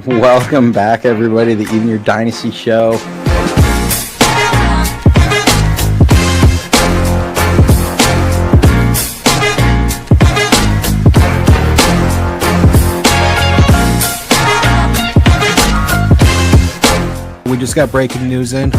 Welcome back, everybody, to the Even Your Dynasty show. We just got breaking news in.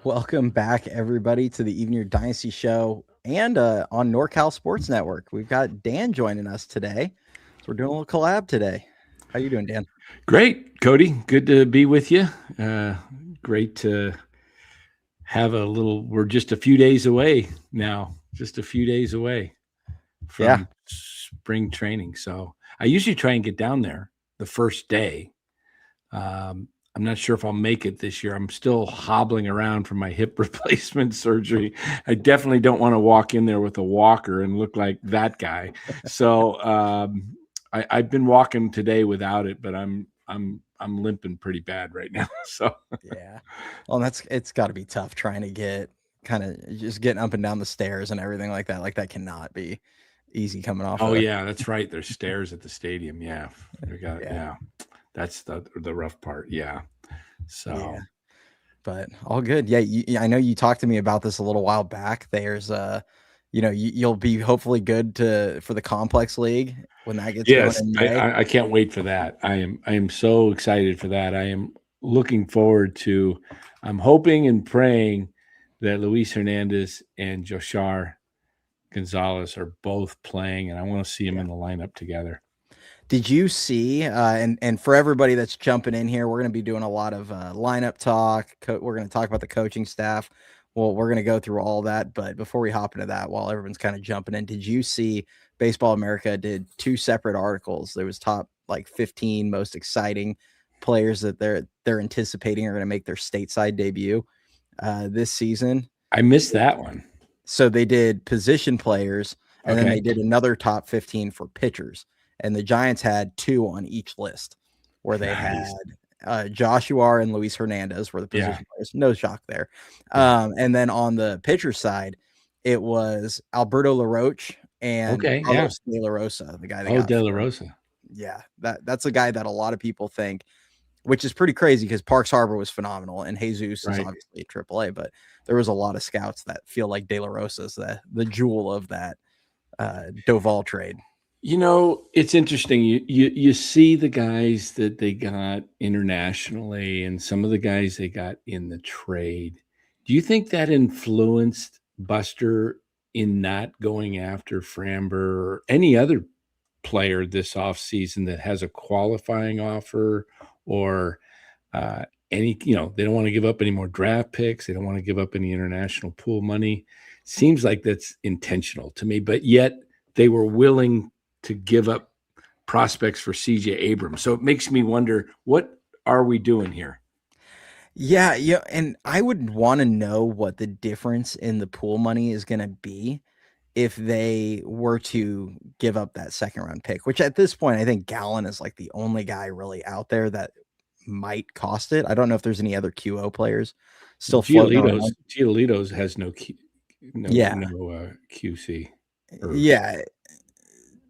Welcome back, everybody, to the Even Your Dynasty show and on NorCal Sports Network. We've got Dan joining us today. So we're doing a little collab today. How you doing, Dan? Great, Cody. Good to be with you. Great to have a little – we're just a few days away now, from spring training. So I usually try and get down there the first day. I'm not sure if I'll make it this year. I'm still hobbling around from my hip replacement surgery. I definitely don't want to walk in there with a walker and look like that guy. So I've been walking today without it, but I'm limping pretty bad right now. So yeah, well, it's got to be tough trying to get kind of just getting up and down the stairs and everything like that. Like that cannot be easy coming off. Oh yeah, that's right. There's stairs at the stadium. Yeah, yeah. That's the rough part. Yeah. So, yeah. But all good. Yeah. I know you talked to me about this a little while back. There's you'll be hopefully good for the complex league when that gets going in May. I can't wait for that. I am so excited for that. I am looking forward to, I'm hoping and praying that Luis Hernandez and Joshar Gonzalez are both playing, and I want to see them in the lineup together. Did you see, and for everybody that's jumping in here, we're going to be doing a lot of lineup talk. We're going to talk about the coaching staff. Well, we're going to go through all that. But before we hop into that, while everyone's kind of jumping in, did you see Baseball America did 2 separate articles? There was top 15 most exciting players that they're anticipating are going to make their stateside debut this season. I missed that one. So they did position players, and then they did another top 15 for pitchers. And the Giants had 2 on each list where they had Joshua and Luis Hernandez were the position players. No shock there. And then on the pitcher side, it was Alberto LaRoche and Carlos De La Rosa, the guy that got De La Rosa. Yeah, that's a guy that a lot of people think, which is pretty crazy because Parks Harbor was phenomenal and Jesus is obviously AAA, but there was a lot of scouts that feel like De La Rosa is the jewel of that Doval trade. You know, it's interesting. You see the guys that they got internationally and some of the guys they got in the trade. Do you think that influenced Buster in not going after Framber or any other player this offseason that has a qualifying offer or they don't want to give up any more draft picks. They don't want to give up any international pool money. Seems like that's intentional to me, but yet they were willing to give up prospects for CJ Abrams. So it makes me wonder, what are we doing here? Yeah. And I would want to know what the difference in the pool money is going to be if they were to give up that second round pick, which at this point, I think Gallen is like the only guy really out there that might cost it. I don't know if there's any other QO players still floating around. Giolito's has no QC.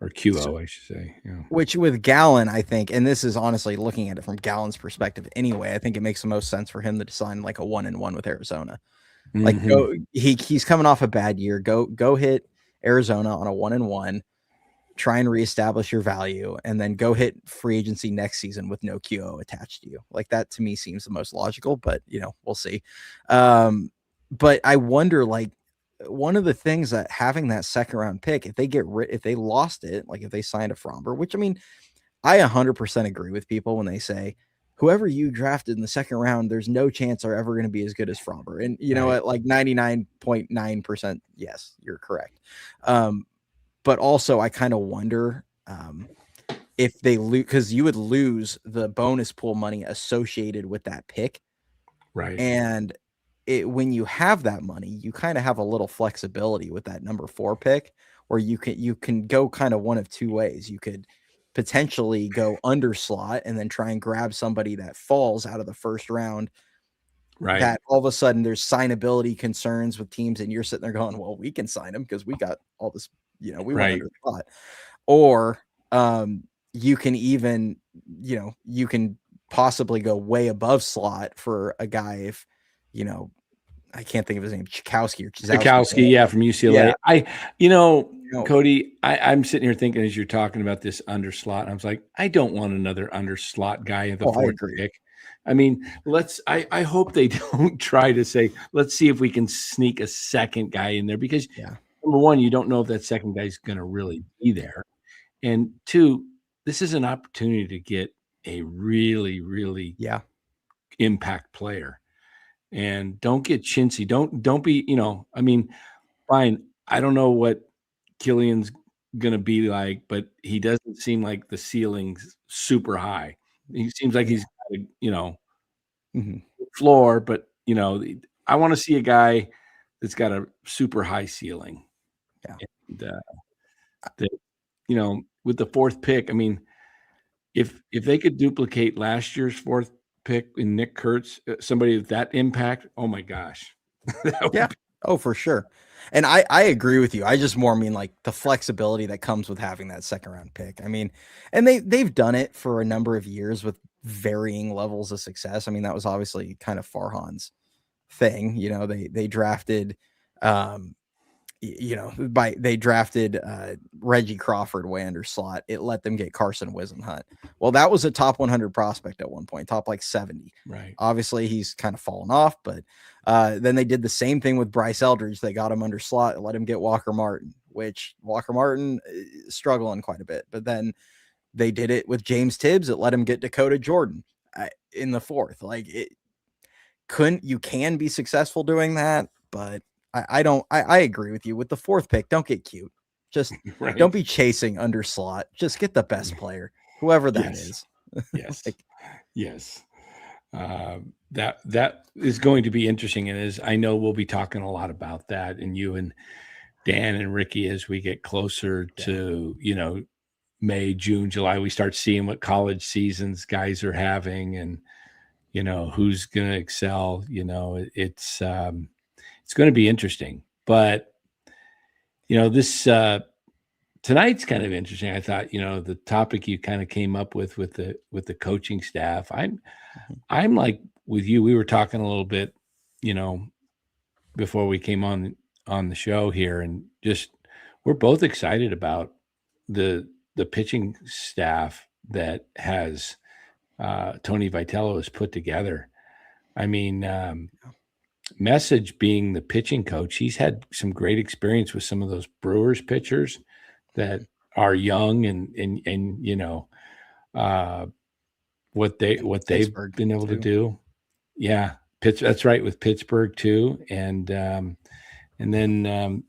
Or QO, I should say. Yeah. Which with Gallen, I think, and this is honestly looking at it from Gallen's perspective anyway, I think it makes the most sense for him to sign like a 1-1 with Arizona. Mm-hmm. He's coming off a bad year. Go hit Arizona on a 1-1, try and reestablish your value, and then go hit free agency next season with no QO attached to you. Like that to me seems the most logical, but we'll see. But I wonder, one of the things that having that second round pick, if they lost it, like if they signed a Framber, which I mean, I 100% agree with people when they say whoever you drafted in the second round, there's no chance are ever going to be as good as Framber. And you know what, like 99.9%. Yes, you're correct. But also I kind of wonder if they lose, because you would lose the bonus pool money associated with that pick. Right. And when you have that money, you kind of have a little flexibility with that number 4 pick, where you can go kind of one of 2 ways. You could potentially go under slot and then try and grab somebody that falls out of the first round Right. that all of a sudden there's signability concerns with teams, and you're sitting there going, well, we can sign him because we got all this, we went Right. under slot. Or you can even, you can possibly go way above slot for a guy if, I can't think of his name, Chikowski, yeah, from UCLA. Yeah. Cody, I'm sitting here thinking as you're talking about this under slot, I was like, I don't want another under slot guy at the fourth pick. I mean, I hope they don't try to say, let's see if we can sneak a second guy in there, because number one, you don't know if that second guy's going to really be there. And two, this is an opportunity to get a really, really impact player. And don't get chintzy. Don't be, fine. I don't know what Killian's going to be like, but he doesn't seem like the ceiling's super high. He seems like he's got a, floor, but, I want to see a guy that's got a super high ceiling. Yeah. And, with the fourth pick, I mean, if they could duplicate last year's fourth pick in Nick Kurtz, somebody with that impact, oh my gosh. Oh, for sure. And I agree with you. I just more mean like the flexibility that comes with having that second round pick. I mean, and they've done it for a number of years with varying levels of success. I mean, that was obviously kind of Farhan's thing. They drafted they drafted Reggie Crawford way under slot. It let them get Carson Whisenhunt. Well, that was a top 100 prospect at one point, top like 70. Right. Obviously, he's kind of fallen off, but then they did the same thing with Bryce Eldridge. They got him under slot and let him get Walker Martin, which Walker Martin is struggling quite a bit. But then they did it with James Tibbs. It let him get Dakota Jordan in the fourth. Like you can be successful doing that, but I agree with you with the fourth pick. Don't get cute. Just don't be chasing under slot. Just get the best player, whoever that is. Yes. Yes. That is going to be interesting. And I know we'll be talking a lot about that, and you and Dan and Ricky, as we get closer to, May, June, July, we start seeing what college seasons guys are having, and, who's going to excel. It's going to be interesting, but this tonight's kind of interesting. I thought, the topic you kind of came up with the coaching staff. I'm like with you. We were talking a little bit, before we came on the show here, and just we're both excited about the pitching staff that has Tony Vitello has put together. I mean. Message being the pitching coach, he's had some great experience with some of those Brewers pitchers that are young and what they've been able to do. Yeah, that's right, with Pittsburgh too, and then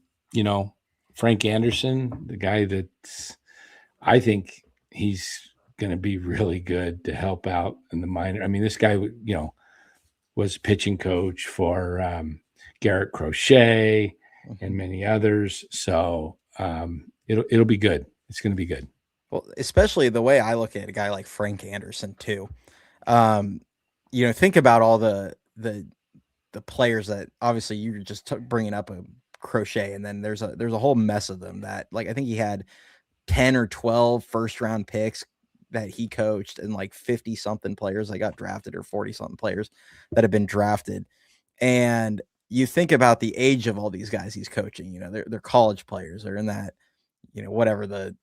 Frank Anderson, the guy that's, I think he's going to be really good to help out in the minor. I mean, this guy, was pitching coach for Garrett Crochet and many others. So it'll be good. It's going to be good. Well, especially the way I look at a guy like Frank Anderson too. Think about all the players that obviously you're just bringing up a Crochet, and then there's a whole mess of them that, like, I think he had 10 or 12 first round picks that he coached, and like 50 something players that got drafted, or 40 something players that have been drafted. And you think about the age of all these guys he's coaching, they're college players. They're in that, whatever, the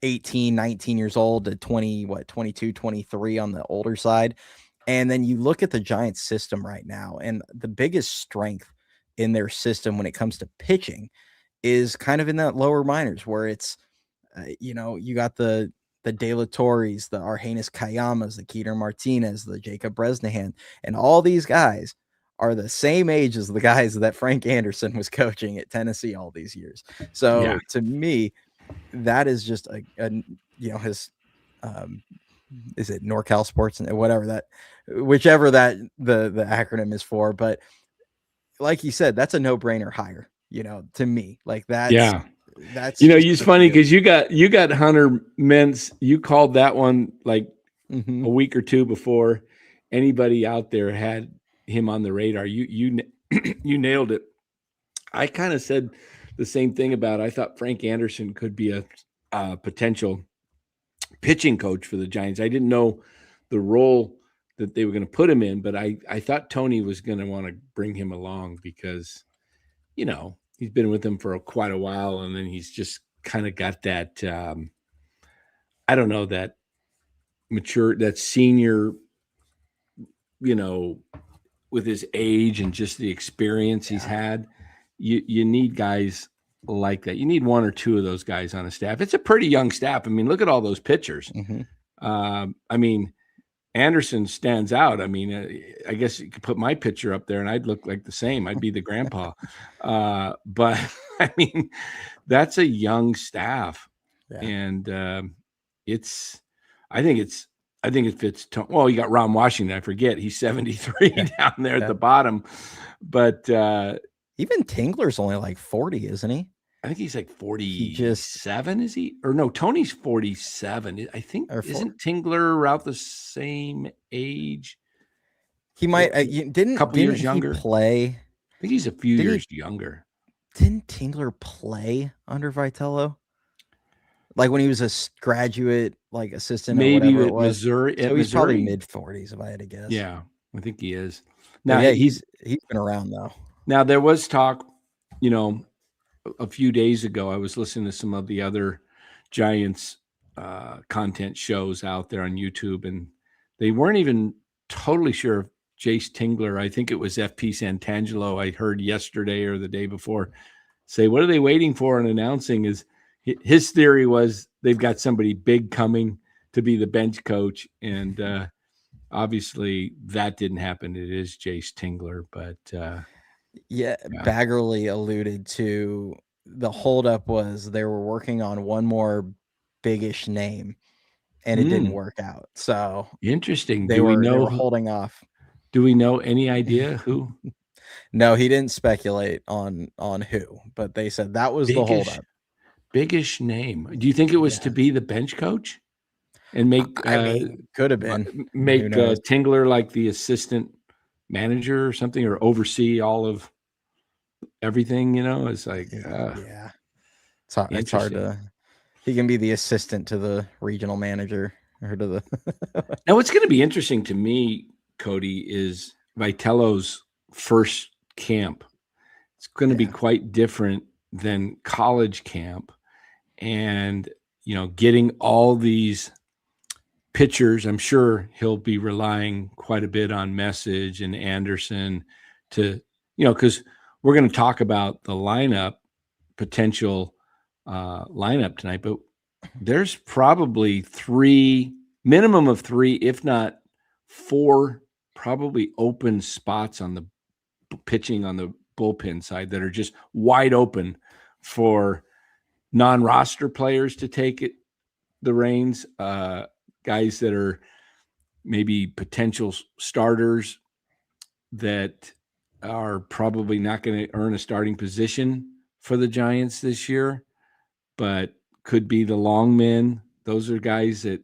18, 19 years old to 22, 23 on the older side. And then you look at the Giants system right now, and the biggest strength in their system when it comes to pitching is kind of in that lower minors, where it's, you got the De La Torres, the Arraez Kayamas, the Keter Martinez, the Jacob Bresnahan, and all these guys are the same age as the guys that Frank Anderson was coaching at Tennessee all these years. So to me, that is just his, is it NorCal Sports and whichever that the acronym is for. But like you said, that's a no-brainer hire, to me. Like that. That's it's funny because you got Hunter Mintz. You called that one like a week or two before anybody out there had him on the radar. You nailed it. I kind of said the same thing about I thought Frank Anderson could be a potential pitching coach for the Giants. I didn't know the role that they were going to put him in, but I thought Tony was going to want to bring him along because, he's been with them for quite a while, and then he's just kind of got that, I don't know, that mature, that senior, with his age and just the experience he's had. You need guys like that. You need one or two of those guys on a staff. It's a pretty young staff. I mean, look at all those pitchers. I mean, Anderson stands out. I mean, I guess you could put my picture up there and I'd look like the same. I'd be the grandpa. But I mean, that's a young staff. And I think it fits. Well, you got Ron Washington. I forget he's 73 down there at the bottom, but even Tingler's only like 40, isn't he? I think he's like 47. Is he? Or no, Tony's 47. I think isn't Tingler about the same age? He might didn't years younger. Play. I think he's a few years younger. Didn't Tingler play under Vitello? Like when he was a graduate, like assistant, maybe or at Missouri. So he's probably mid-40s, if I had to guess. Yeah, I think he is. Now, he's been around though. Now there was talk, a few days ago. I was listening to some of the other Giants content shows out there on YouTube, and they weren't even totally sure if Jace Tingler. I think it was FP Santangelo. I heard yesterday or the day before say, "What are they waiting for?" And announcing is. His theory was they've got somebody big coming to be the bench coach, and obviously that didn't happen. It is Jace Tingler, but Baggerly alluded to the holdup was they were working on one more biggish name, and it didn't work out. So interesting. They were holding off. Do we know any idea who? No, he didn't speculate on who, but they said that was the holdup. Biggish name. Do you think it was to be the bench coach and make? Could have been make Tingler like the assistant manager or something, or oversee all of everything. It's like it's hard to. He can be the assistant to the regional manager or to the. Now, what's going to be interesting to me, Cody, is Vitello's first camp. It's going to be quite different than college camp. And, getting all these pitchers, I'm sure he'll be relying quite a bit on Message and Anderson to, because we're going to talk about the potential lineup tonight, but there's probably minimum of three, if not four, probably open spots on the pitching on the bullpen side that are just wide open for non-roster players to take the reins, guys that are maybe potential starters that are probably not going to earn a starting position for the Giants this year, but could be the long men. Those are guys that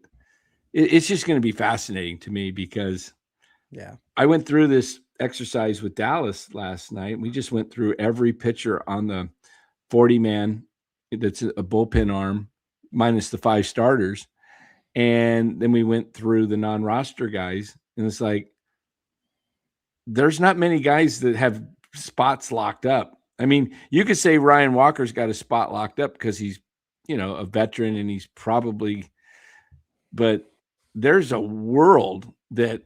it's just going to be fascinating to me because I went through this exercise with Dallas last night. We just went through every pitcher on the 40-man that's a bullpen arm minus the 5 starters. And then we went through the non-roster guys, and it's like, there's not many guys that have spots locked up. I mean, you could say Ryan Walker's got a spot locked up because he's, a veteran and he's probably, but there's a world that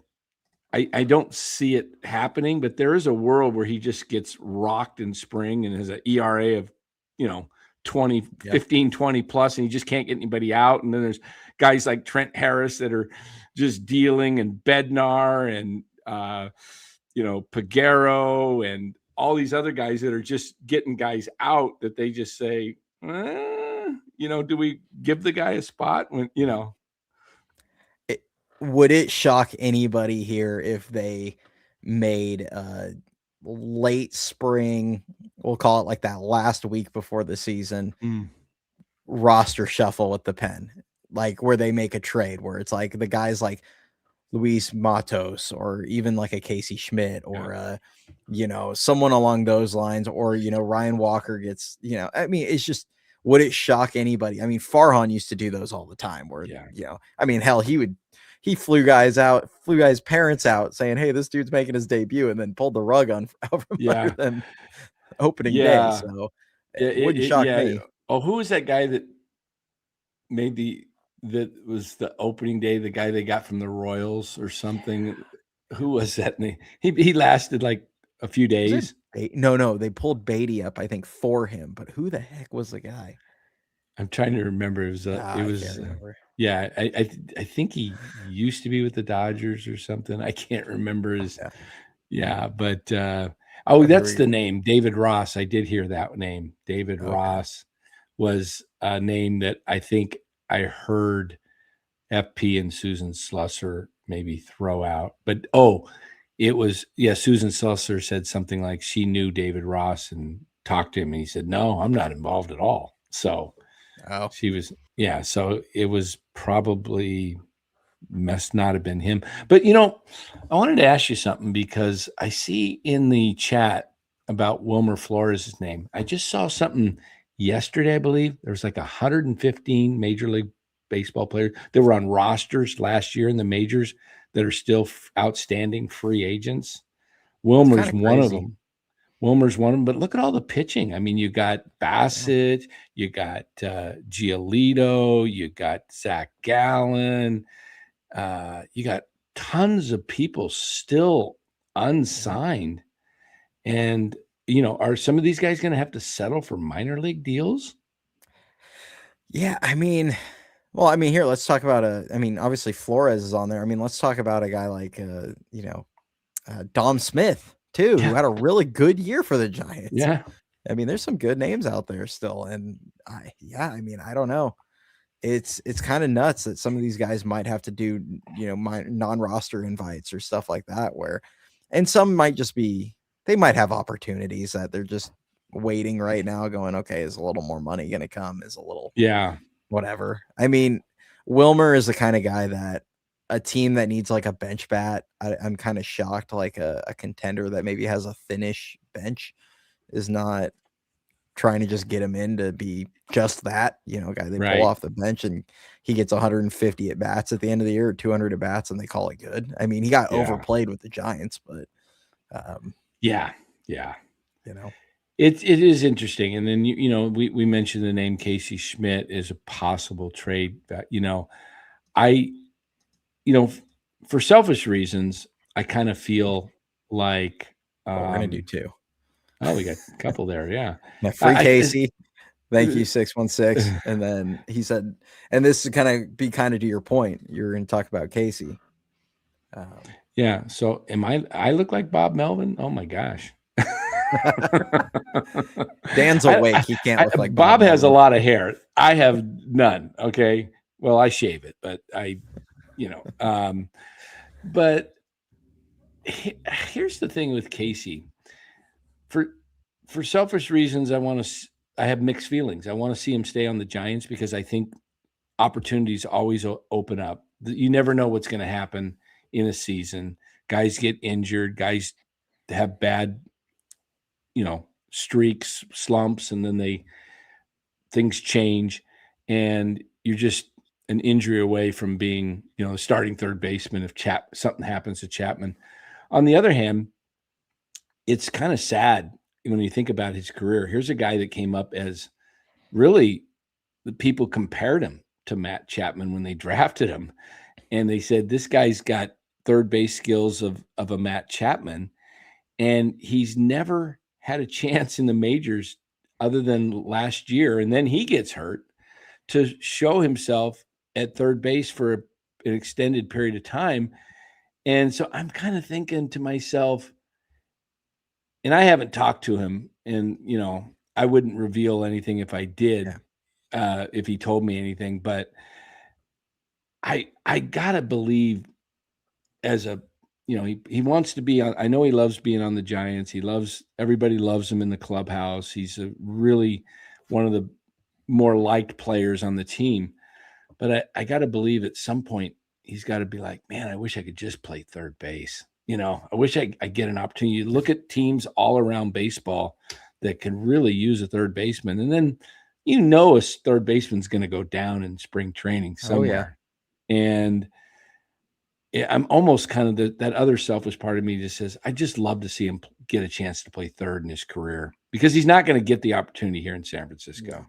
I don't see it happening, but there is a world where he just gets rocked in spring and has an ERA of, 15, 20 plus, and he just can't get anybody out. And then there's guys like Trent Harris that are just dealing, and Bednar and, Peguero and all these other guys that are just getting guys out that they just say, do we give the guy a spot when, Would it shock anybody here if they made late spring, we'll call it like that last week before the season, roster shuffle with the pen, like where they make a trade where it's like the guys like Luis Matos or even like a Casey Schmitt or someone along those lines, or Ryan Walker gets, I mean, it's just, would it shock anybody? I mean, Farhan used to do those all the time where, I mean, hell, he flew guys parents out saying, hey, this dude's making his debut, and then pulled the rug out from under them opening day. So it wouldn't shock me. Oh, who was that guy that that was the opening day, the guy they got from the Royals or something? Who was that name? He lasted like a few days. No, they pulled Beatty up, I think, for him, but who the heck was the guy? I'm trying to remember. I think he used to be with the Dodgers or something. I can't remember his. But that's the name, David Ross. I did hear that name. David Ross was a name that I think I heard FP and Susan Slusser maybe throw out. But it was Susan Slusser said something like she knew David Ross and talked to him, and he said, "No, I'm not involved at all." So she was, so it was probably must not have been him. But I wanted to ask you something, because I see in the chat about Wilmer Flores' name. I just saw something yesterday, I believe. There was like 115 Major League Baseball players that were on rosters last year in the majors that are still outstanding free agents. Wilmer's one of them. But look at all the pitching. I mean, you got Bassett, you got Giolito, you got Zach Gallen, you got tons of people still unsigned. And, are some of these guys going to have to settle for minor league deals? Yeah, I mean, here, let's talk about obviously Flores is on there. I mean, let's talk about a guy like, Dom Smith too, who had a really good year for the Giants. Yeah. I mean, there's some good names out there still. And I don't know. It's kind of nuts that some of these guys might have to do, non-roster invites or stuff like that, and some might just they might have opportunities that they're just waiting right now going, okay, is a little more money going to come? Is a little, whatever. I mean, Wilmer is the kind of guy that a team that needs like a bench bat, I'm kind of shocked, like a contender that maybe has a thinnish bench is not trying to just get him in to be just that, a guy they pull off the bench and he gets 150 at bats at the end of the year, or 200 at bats, and they call it good. I mean, he got overplayed with the Giants, but it is interesting. And then we mentioned the name Casey Schmitt as a possible trade. For selfish reasons, I kind of feel like we're gonna do two. Oh, we got a couple there. Yeah. Free Casey. Thank you, 616. And then he said, and this is kind of to your point, you're going to talk about Casey. So I look like Bob Melvin? Oh my gosh. Dan's awake. He can't look like Bob has a lot of hair. I have none. Okay. Well, I shave it, but but here's the thing with Casey. For selfish reasons, I have mixed feelings. I want to see him stay on the Giants because I think opportunities always open up. You never know what's going to happen in a season. Guys get injured, guys have bad, streaks, slumps, and then things change, and you're just an injury away from being, the starting third baseman if something happens to Chapman. On the other hand, it's kind of sad when you think about his career. Here's a guy that came up as really the people compared him to Matt Chapman when they drafted him. And they said, this guy's got third base skills of a Matt Chapman. And he's never had a chance in the majors other than last year. And then he gets hurt to show himself at third base for an extended period of time. And so I'm kind of thinking to myself, and I haven't talked to him, and, I wouldn't reveal anything if I did, if he told me anything, but I gotta believe he wants to be on. I know he loves being on the Giants. Everybody loves him in the clubhouse. He's really one of the more liked players on the team, but I gotta believe at some point he's got to be like, man, I wish I could just play third base. I wish I get an opportunity. Look at teams all around baseball that can really use a third baseman. And then, a third baseman's going to go down in spring training somewhere. Oh, yeah. And I'm almost kind of that other selfish part of me that says, I just love to see him get a chance to play third in his career, because he's not going to get the opportunity here in San Francisco.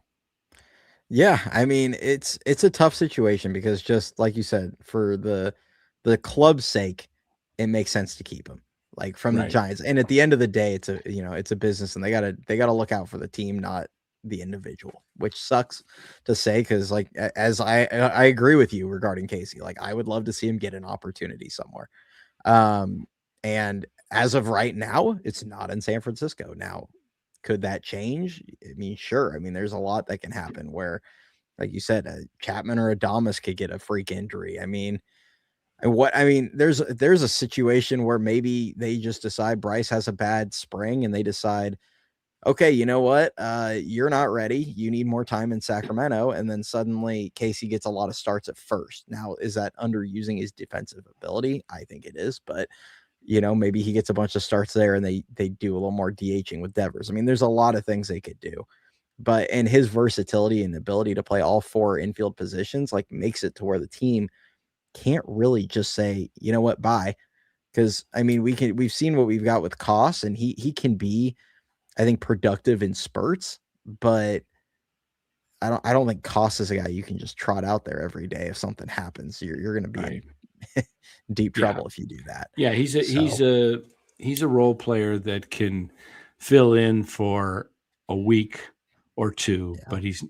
Yeah, I mean, it's a tough situation because, just like you said, for the club's sake, it makes sense to keep him, like, from the Right. Giants. And at the end of the day, it's a business, and they gotta look out for the team, not the individual, which sucks to say, because, like, as I agree with you regarding Casey. Like, I would love to see him get an opportunity somewhere. And as of right now, it's not in San Francisco. Now, could that change? I mean, sure. I mean, there's a lot that can happen where, like you said, Chapman or Adames could get a freak injury. I mean, there's a situation where maybe they just decide Bryce has a bad spring, and they decide, okay, you know what? You're not ready. You need more time in Sacramento. And then suddenly Casey gets a lot of starts at first. Now, is that underusing his defensive ability? I think it is, but maybe he gets a bunch of starts there, and they do a little more DHing with Devers. I mean, there's a lot of things they could do, but and his versatility and ability to play all four infield positions, like, makes it to where the team can't really just say, you know what, bye. Because, I mean, we've seen what we've got with Koss, and he can be, I think, productive in spurts, but I don't think Koss is a guy you can just trot out there every day. If something happens, you're going to be Right. in deep trouble if you do that. Yeah, he's a role player that can fill in for a week or two, but he's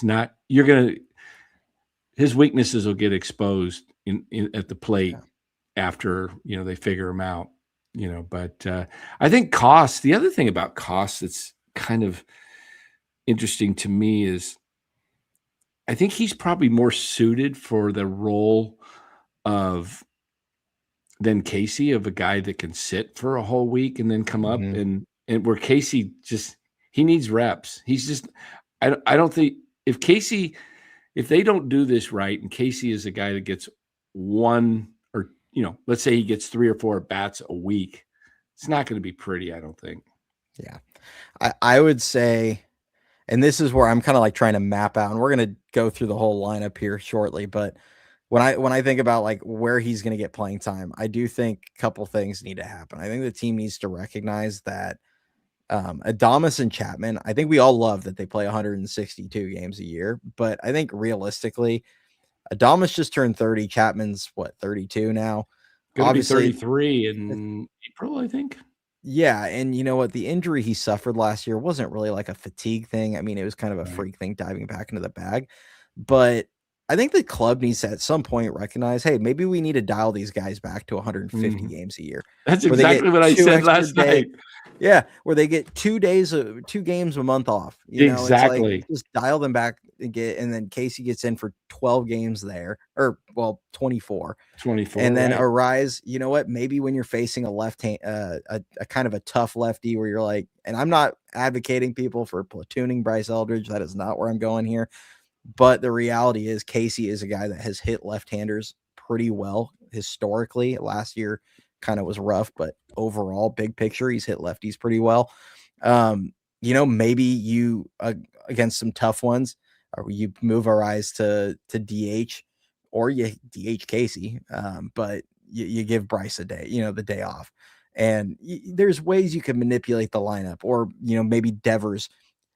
not. His weaknesses will get exposed at the plate after they figure him out. But I think Koss. The other thing about Koss that's kind of interesting to me is I think he's probably more suited for the role than Casey, of a guy that can sit for a whole week and then come up, and where Casey he needs reps. He's just, I don't think if they don't do this right, and Casey is a guy that gets one, or let's say he gets 3 or 4 bats a week, it's not going to be pretty, I don't think. Yeah. I would say, and this is where I'm kind of like trying to map out, and we're going to go through the whole lineup here shortly, but when I think about, like, where he's going to get playing time, I do think a couple things need to happen. I think the team needs to recognize that Adames and Chapman, I think we all love that they play 162 games a year, but I think realistically, Adames just turned 30. Chapman's 32 now. Going to be 33 in April, I think. Yeah, and you know what? The injury he suffered last year wasn't really like a fatigue thing. I mean, it was kind of a freak thing, diving back into the bag. But I think the club needs to at some point recognize, hey, maybe we need to dial these guys back to 150 games a year. That's exactly what I said last night. Yeah, where they get 2 games a month off. Exactly. It's like, just dial them back and then Casey gets in for 12 games there, or 24. 24. And then Arraez, you know what? Maybe when you're facing a left hand, a kind of a tough lefty, where you're like, and I'm not advocating people for platooning Bryce Eldridge. That is not where I'm going here. But the reality is Casey is a guy that has hit left-handers pretty well historically. Last year kind of was rough, but overall, big picture, he's hit lefties pretty well. Maybe you against some tough ones, or you move Arraez to DH, or you DH Casey, but you give Bryce a day, the day off. And there's ways you can manipulate the lineup, or maybe Devers,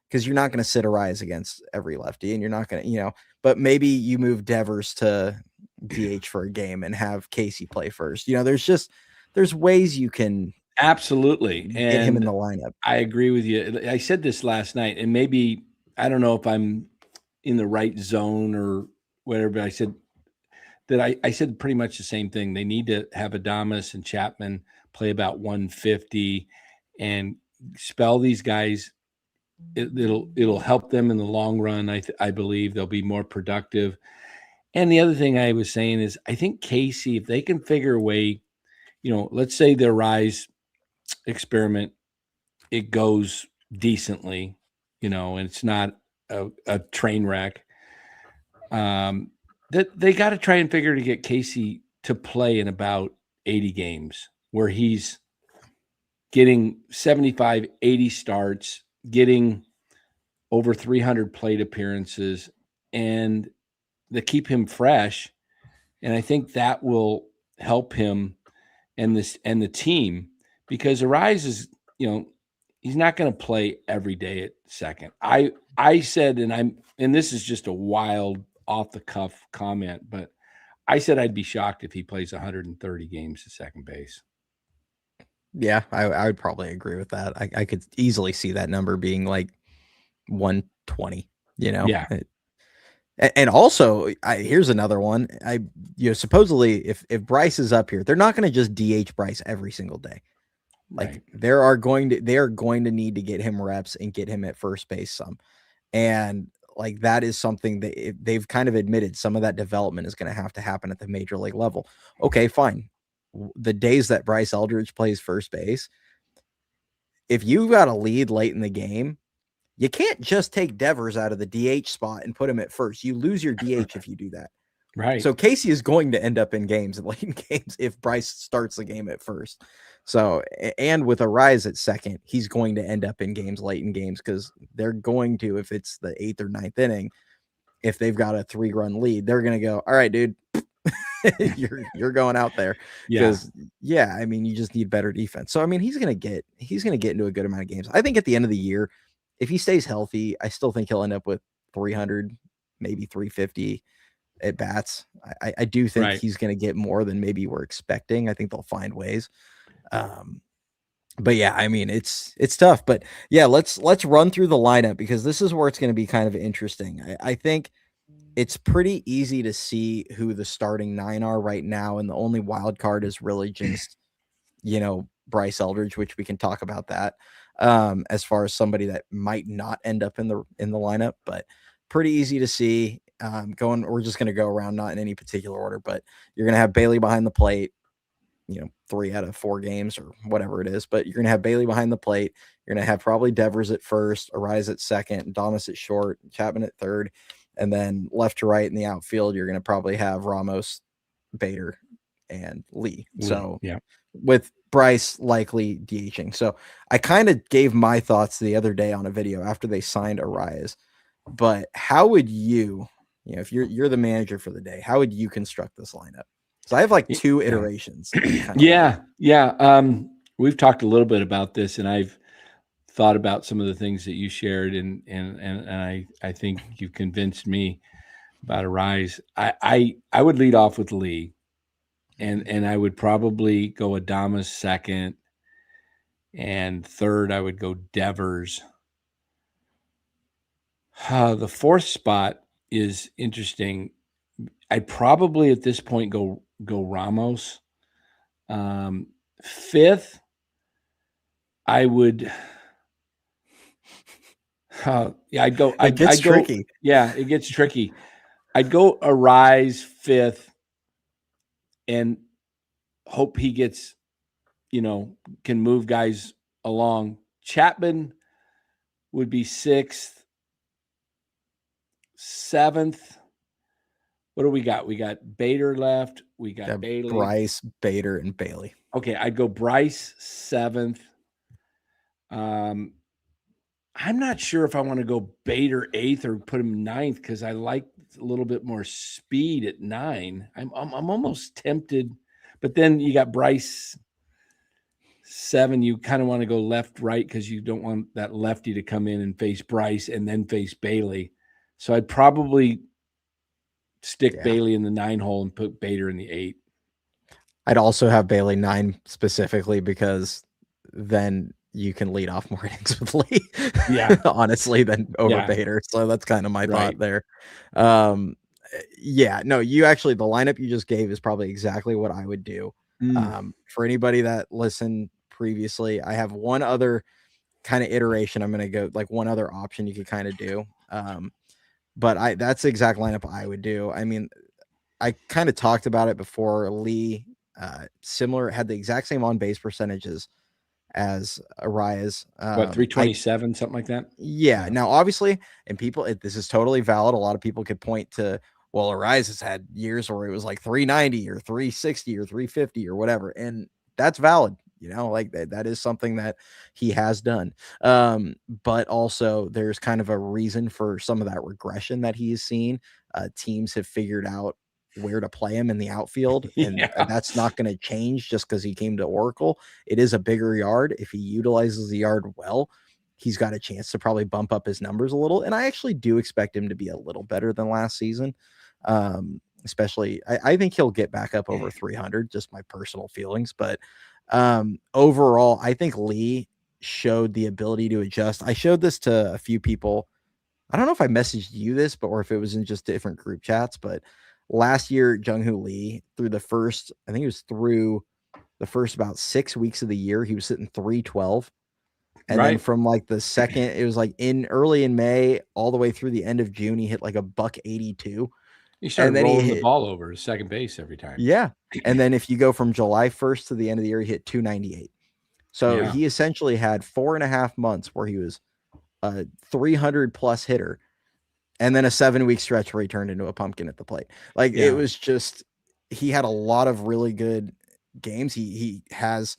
because you're not going to sit Arraez against every lefty, and you're not going to, but maybe you move Devers to DH for a game and have Casey play first. There's ways you can absolutely get him in the lineup. I agree with you. I said this last night, and maybe, I don't know if I'm in the right zone or whatever, but I said that I said pretty much the same thing. They need to have Adames and Chapman play about 150 and spell these guys. It'll help them in the long run. I believe they'll be more productive. And the other thing I was saying is, I think Casey, if they can figure a way, let's say the Arraez experiment, it goes decently, and it's not a train wreck. they got to try and figure to get Casey to play in about 80 games where he's getting 75, 80 starts, getting over 300 plate appearances, and they keep him fresh. And I think that will help him and the team, because Arraez is, he's not going to play every day at second. I said, and this is just a wild off the cuff comment, but I said I'd be shocked if he plays 130 games at second base. Yeah, I would probably agree with that. I could easily see that number being like 120, Yeah. And also, here's another one. Supposedly if Bryce is up here, they're not going to just DH Bryce every single day. Like Right. they are going to need to get him reps and get him at first base some. And like that is something that they've kind of admitted some of that development is going to have to happen at the major league level. Okay, fine. The days that Bryce Eldridge plays first base, if you've got a lead late in the game, you can't just take Devers out of the DH spot and put him at first. You lose your DH if you do that. Right. So Casey is going to end up in games and late in games if Bryce starts the game at first. So, and with Arraez at second, he's going to end up in games late in games because they're going to, if it's the 8th or 9th inning, if they've got a 3-run lead, they're going to go, all right, dude, you're going out there. Because I mean, you just need better defense. So I mean, he's gonna get into a good amount of games. I think at the end of the year, if he stays healthy, I still think he'll end up with 300, maybe 350 at bats. I do think he's gonna get more than maybe we're expecting. I think they'll find ways. But yeah, I mean, it's tough. But yeah, let's run through the lineup because this is where it's going to be kind of interesting. I think it's pretty easy to see who the starting 9 are right now, and the only wild card is really just Bryce Eldridge, which we can talk about that as far as somebody that might not end up in the lineup, but pretty easy to see. We're just going to go around, not in any particular order, but you're going to have Bailey behind the plate. 3 out of 4 games or whatever it is, but you're going to have Bailey behind the plate. You're going to have probably Devers at first, Arraez at second, Damas at short, Chapman at third, and then left to right in the outfield, you're going to probably have Ramos, Bader, and Lee. So with Bryce likely DHing. So I kind of gave my thoughts the other day on a video after they signed Arraez, but how would you, if you're the manager for the day, how would you construct this lineup? So I have like 2 iterations. We've talked a little bit about this, and I've thought about some of the things that you shared, and I think you've convinced me about Arraez. I would lead off with Lee, and I would probably go Adames second, and third I would go Devers. The 4th spot is interesting. I'd probably at this point go Ramos. 5th, I would. I'd go. It gets tricky. Yeah, it gets tricky. I'd go Arraez 5th, and hope he gets, can move guys along. Chapman would be 6th. 7th. What do we got? We got Bader left. We got Bailey. Bryce, Bader, and Bailey. Okay, I'd go Bryce 7th. I'm not sure if I want to go Bader 8th or put him 9th because I like a little bit more speed at 9. I'm almost tempted, but then you got Bryce 7. You kind of want to go left, right because you don't want that lefty to come in and face Bryce and then face Bailey. So I'd probably stick Bailey in the 9 hole and put Bader in the 8. I'd also have Bailey 9 specifically because then you can lead off more innings with Lee, honestly, than over Bader. So that's kind of my thought there. The lineup you just gave is probably exactly what I would do. For anybody that listened previously, I have one other kind of iteration. I'm going to go like one other option you could kind of do. But that's the exact lineup I would do. I mean, I kind of talked about it before. Lee, similar, had the exact same on base percentages as Arraez. 327, something like that? Yeah. Now, obviously, and this is totally valid. A lot of people could point to Well, Arraez has had years where it was like 390 or 360 or 350 or whatever. And that's valid, like that is something that he has done. But also there's kind of a reason for some of that regression that he's seen. Teams have figured out where to play him in the outfield, and that's not going to change just because he came to Oracle. It is a bigger yard. If he utilizes the yard well, he's got a chance to probably bump up his numbers a little. And I actually do expect him to be a little better than last season. Especially I think he'll get back up over 300, just my personal feelings. But overall, I think Lee showed the ability to adjust. I showed this to a few people. I don't know if I messaged you this, or if it was in just different group chats, but last year, Jung-Hoo Lee, through the first about 6 weeks of the year, he was sitting 312. And then from like the second, it was like early in May, all the way through the end of June, he hit like a $182. He started rolling the ball over to second base every time. Yeah. And then if you go from July 1st to the end of the year, he hit 298. So he essentially had 4.5 months where he was a 300 plus hitter, and then a 7-week stretch where he turned into a pumpkin at the plate. Like it was just, he had a lot of really good games. He has,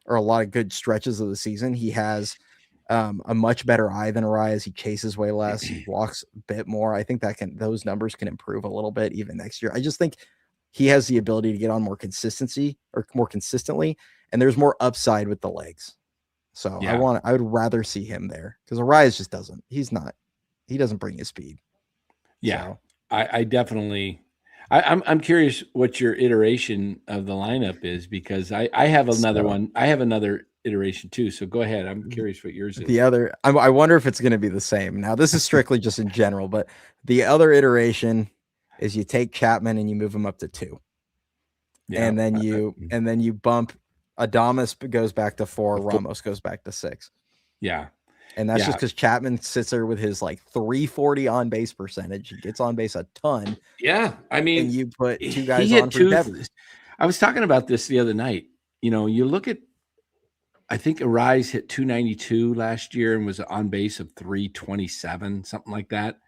or a lot of good stretches of the season. He has a much better eye than Arraez. He chases way less. He walks a bit more. I think those numbers can improve a little bit even next year. I just think he has the ability to get on more consistently, and there's more upside with the legs. So I would rather see him there, because Arraez just doesn't. He doesn't bring his speed. Yeah, so. I definitely. I'm curious what your iteration of the lineup is, because I have another one. I have another iteration too. So go ahead. I'm curious what yours is. The other, I wonder if it's going to be the same. Now, this is strictly just in general, but the other iteration is you take Chapman and you move him up to 2. Yeah, and then you bump Adames goes back to 4, Ramos goes back to 6. Yeah. And that's just because Chapman sits there with his like 340 on base percentage. He gets on base a ton. Yeah. I mean, and you put 2 guys on for Devers. I was talking about this the other night. You look at, I think Arraez hit 292 last year and was on base of 327, something like that.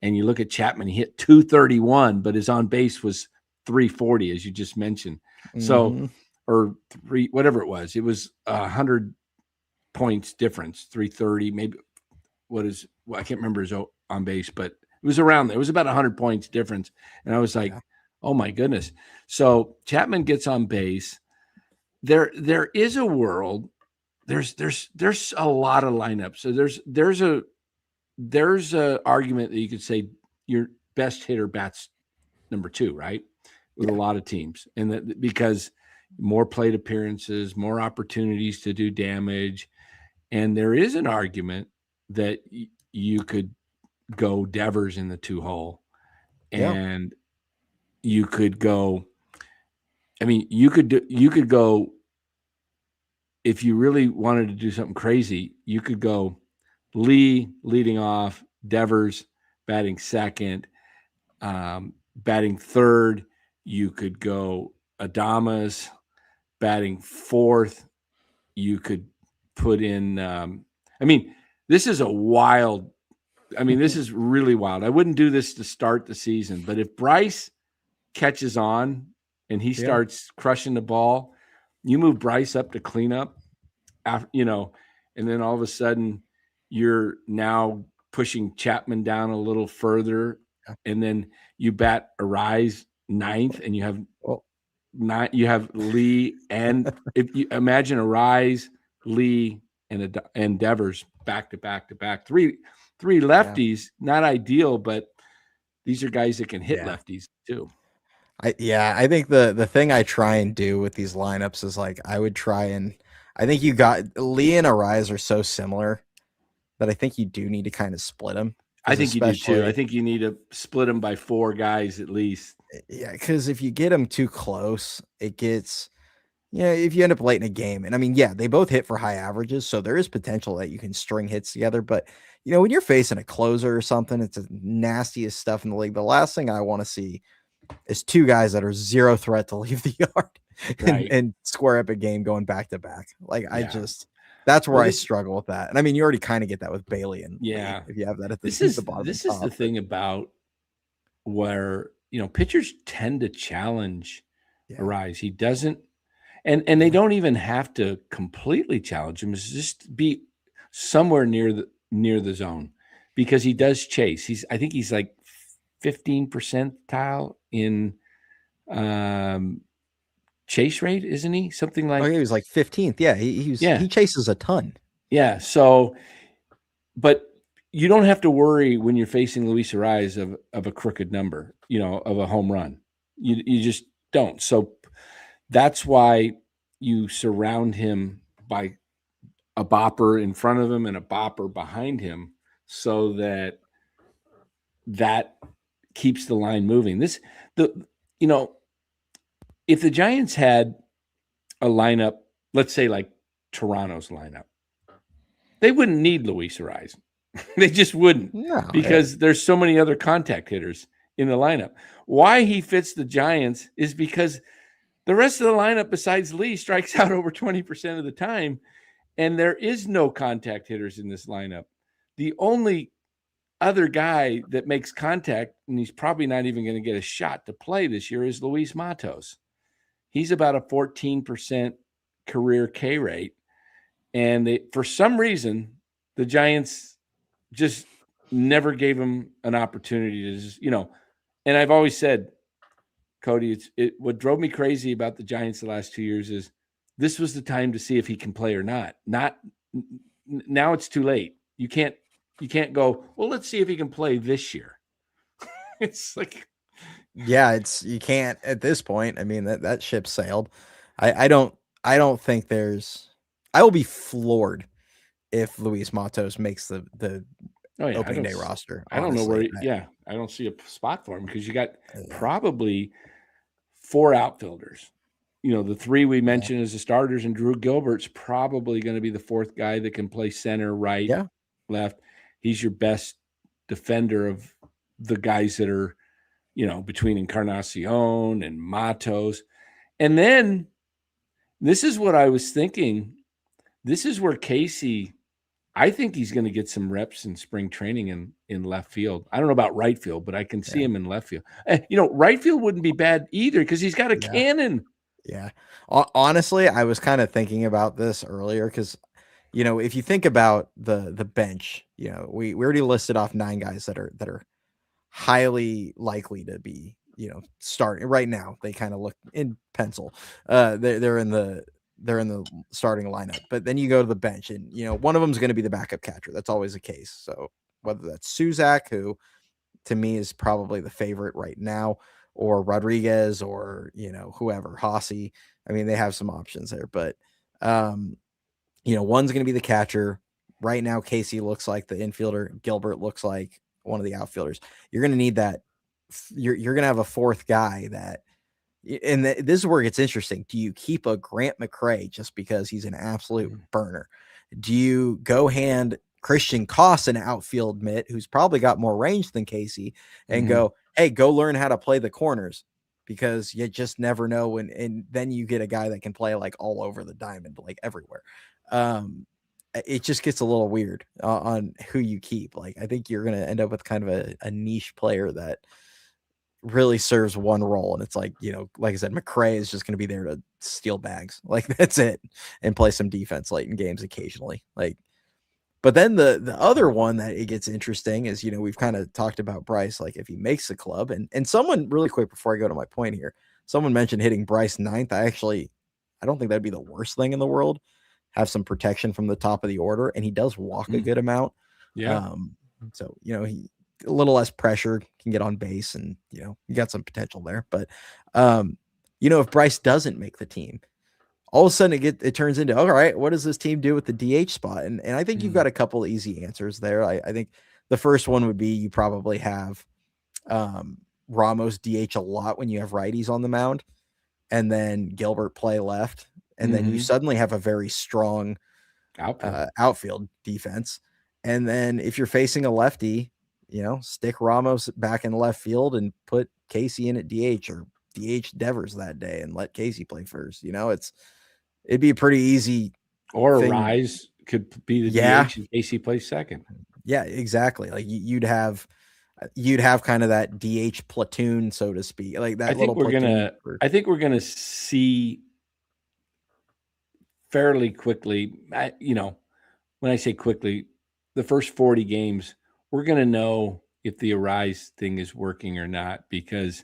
And you look at Chapman, he hit 231, but his on base was 340, as you just mentioned. So, or 3, whatever it was 100 points difference, 330, maybe. I can't remember his on base, but it was around there. It was about 100 points difference. And I was like, oh my goodness. So Chapman gets on base. There is a world. There's a lot of lineups. So there's a argument that you could say your best hitter bats number 2, right? With a lot of teams, and that because more plate appearances, more opportunities to do damage. And there is an argument that you could go Devers in the 2 hole, and you could go. I mean, you could go. If you really wanted to do something crazy, you could go Lee leading off, Devers batting second, batting third. You could go Adames batting fourth. You could put in, this is this is really wild. I wouldn't do this to start the season, but if Bryce catches on and he starts crushing the ball, you move Bryce up to cleanup, and then all of a sudden you're now pushing Chapman down a little further, and then you bat Arraez 9th, and you have Lee, and if you imagine Arraez, Lee, and Devers back to back, three lefties, not ideal, but these are guys that can hit lefties too. I think the thing I try and do with these lineups is like I think you got Lee and Arraez are so similar that I think you do need to kind of split them. I think you do too. I think you need to split them by 4 guys at least. Yeah, because if you get them too close, it gets, if you end up late in a game, and I mean, they both hit for high averages, so there is potential that you can string hits together. But when you're facing a closer or something, it's the nastiest stuff in the league. The last thing I want to see is 2 guys that are zero threat to leave the yard and square up a game going back to back. Like that's where I struggle with that. And I mean, you already kind of get that with Bailey, and if you have that at the bottom. This is the thing about where pitchers tend to challenge Yeah. Arraez. He doesn't, and they don't even have to completely challenge him. It's just be somewhere near the zone, because he does chase. I think he's like 15 percentile in chase rate, isn't he? Something like. Oh, he was like 15th. Yeah, he chases a ton. Yeah. So, but you don't have to worry when you're facing Luis Arraez of a crooked number, of a home run. You just don't. So that's why you surround him by a bopper in front of him and a bopper behind him, so that keeps the line moving. If the Giants had a lineup, let's say like Toronto's lineup, they wouldn't need Luis Arraez. They just wouldn't, because there's so many other contact hitters in the lineup. Why he fits the Giants is because the rest of the lineup besides Lee strikes out over 20% of the time, and there is no contact hitters in this lineup. The only other guy that makes contact, and he's probably not even going to get a shot to play this year, is Luis Matos. He's about a 14% career K rate. And for some reason, the Giants just never gave him an opportunity to just, and I've always said, Cody, what drove me crazy about the Giants the last 2 years is this was the time to see if he can play or not. Now it's too late. You can't go, well, let's see if he can play this year. It's like, yeah, you can't at this point. I mean, that ship sailed. I don't think I will be floored if Luis Matos makes the opening day roster. I don't know where. I don't see a spot for him, because you got probably 4 outfielders. The 3 we mentioned as the starters, and Drew Gilbert's probably going to be the 4th guy that can play center, right, left. He's your best defender of the guys that are, between Encarnacion and Matos. And then this is what I was thinking. This is where Casey, I think he's going to get some reps in spring training in left field. I don't know about right field, but I can see him in left field. Right field wouldn't be bad either, because he's got a cannon. Yeah. Honestly, I was kind of thinking about this earlier, because, if you think about the bench, we already listed off 9 guys that are highly likely to be, starting right now. They kind of look in pencil. They're in the starting lineup, but then you go to the bench, and one of them is going to be the backup catcher. That's always the case. So whether that's Suzak, who to me is probably the favorite right now, or Rodriguez, or whoever, Hossie. I mean, they have some options there, but one's going to be the catcher. Right now, Casey looks like the infielder. Gilbert looks like one of the outfielders. You're going to need that. You're going to have a 4th guy that, and this is where it gets interesting. Do you keep a Grant McCray just because he's an absolute burner? Do you go hand Christian Koss an outfield mitt, who's probably got more range than Casey, and go, hey, go learn how to play the corners, because you just never know and then you get a guy that can play like all over the diamond, like everywhere. It just gets a little weird on who you keep. Like, I think you're going to end up with kind of a niche player that really serves one role, and it's like, like I said, McCray is just going to be there to steal bags, like that's it, and play some defense late in games occasionally. Like, but then the other one that it gets interesting is, we've kind of talked about Bryce, like if he makes the club, and someone really quick before I go to my point here, someone mentioned hitting Bryce 9th. I don't think that'd be the worst thing in the world. Have some protection from the top of the order, and he does walk a good amount. Yeah. So he a little less pressure, can get on base, and you got some potential there. But if Bryce doesn't make the team, all of a sudden it turns into, all right, what does this team do with the DH spot? And I think you've got a couple of easy answers there. I think the first one would be, you probably have Ramos DH a lot when you have righties on the mound, and then Gilbert play left, and then you suddenly have a very strong outfield defense. And then if you're facing a lefty, stick Ramos back in left field and put Casey in at DH, or DH Devers that day and let Casey play first. It'd be a pretty easy. Or Arraez could be the DH and Casey plays second. Yeah, exactly. Like you'd have you'd have kind of that DH platoon, so to speak, like that little platoon. I think we're gonna see fairly quickly. When I say quickly, the first 40 games, we're gonna know if the Arraez thing is working or not, because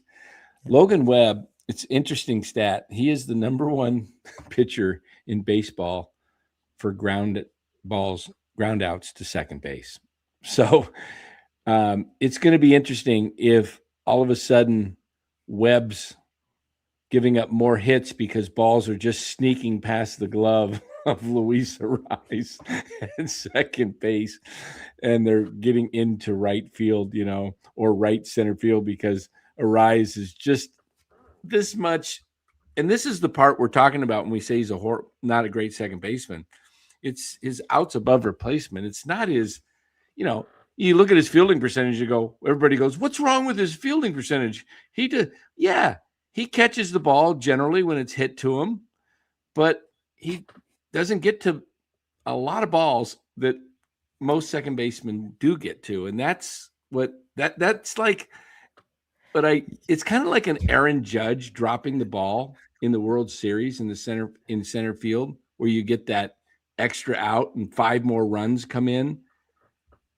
Logan Webb, it's interesting stat. He is the number one pitcher in baseball for ground outs to second base. So it's going to be interesting if all of a sudden Webb's giving up more hits because balls are just sneaking past the glove of Luis Arraez at second base, and they're getting into right field, or right center field, because Arraez is just this much. And this is the part we're talking about when we say he's not a great second baseman. It's his outs above replacement. It's not his, you look at his fielding percentage, everybody goes, what's wrong with his fielding percentage? He catches the ball generally when it's hit to him, but he doesn't get to a lot of balls that most second basemen do get to. And that's like, but it's kind of like an Aaron Judge dropping the ball in the World Series in center field, where you get that extra out and 5 more runs come in.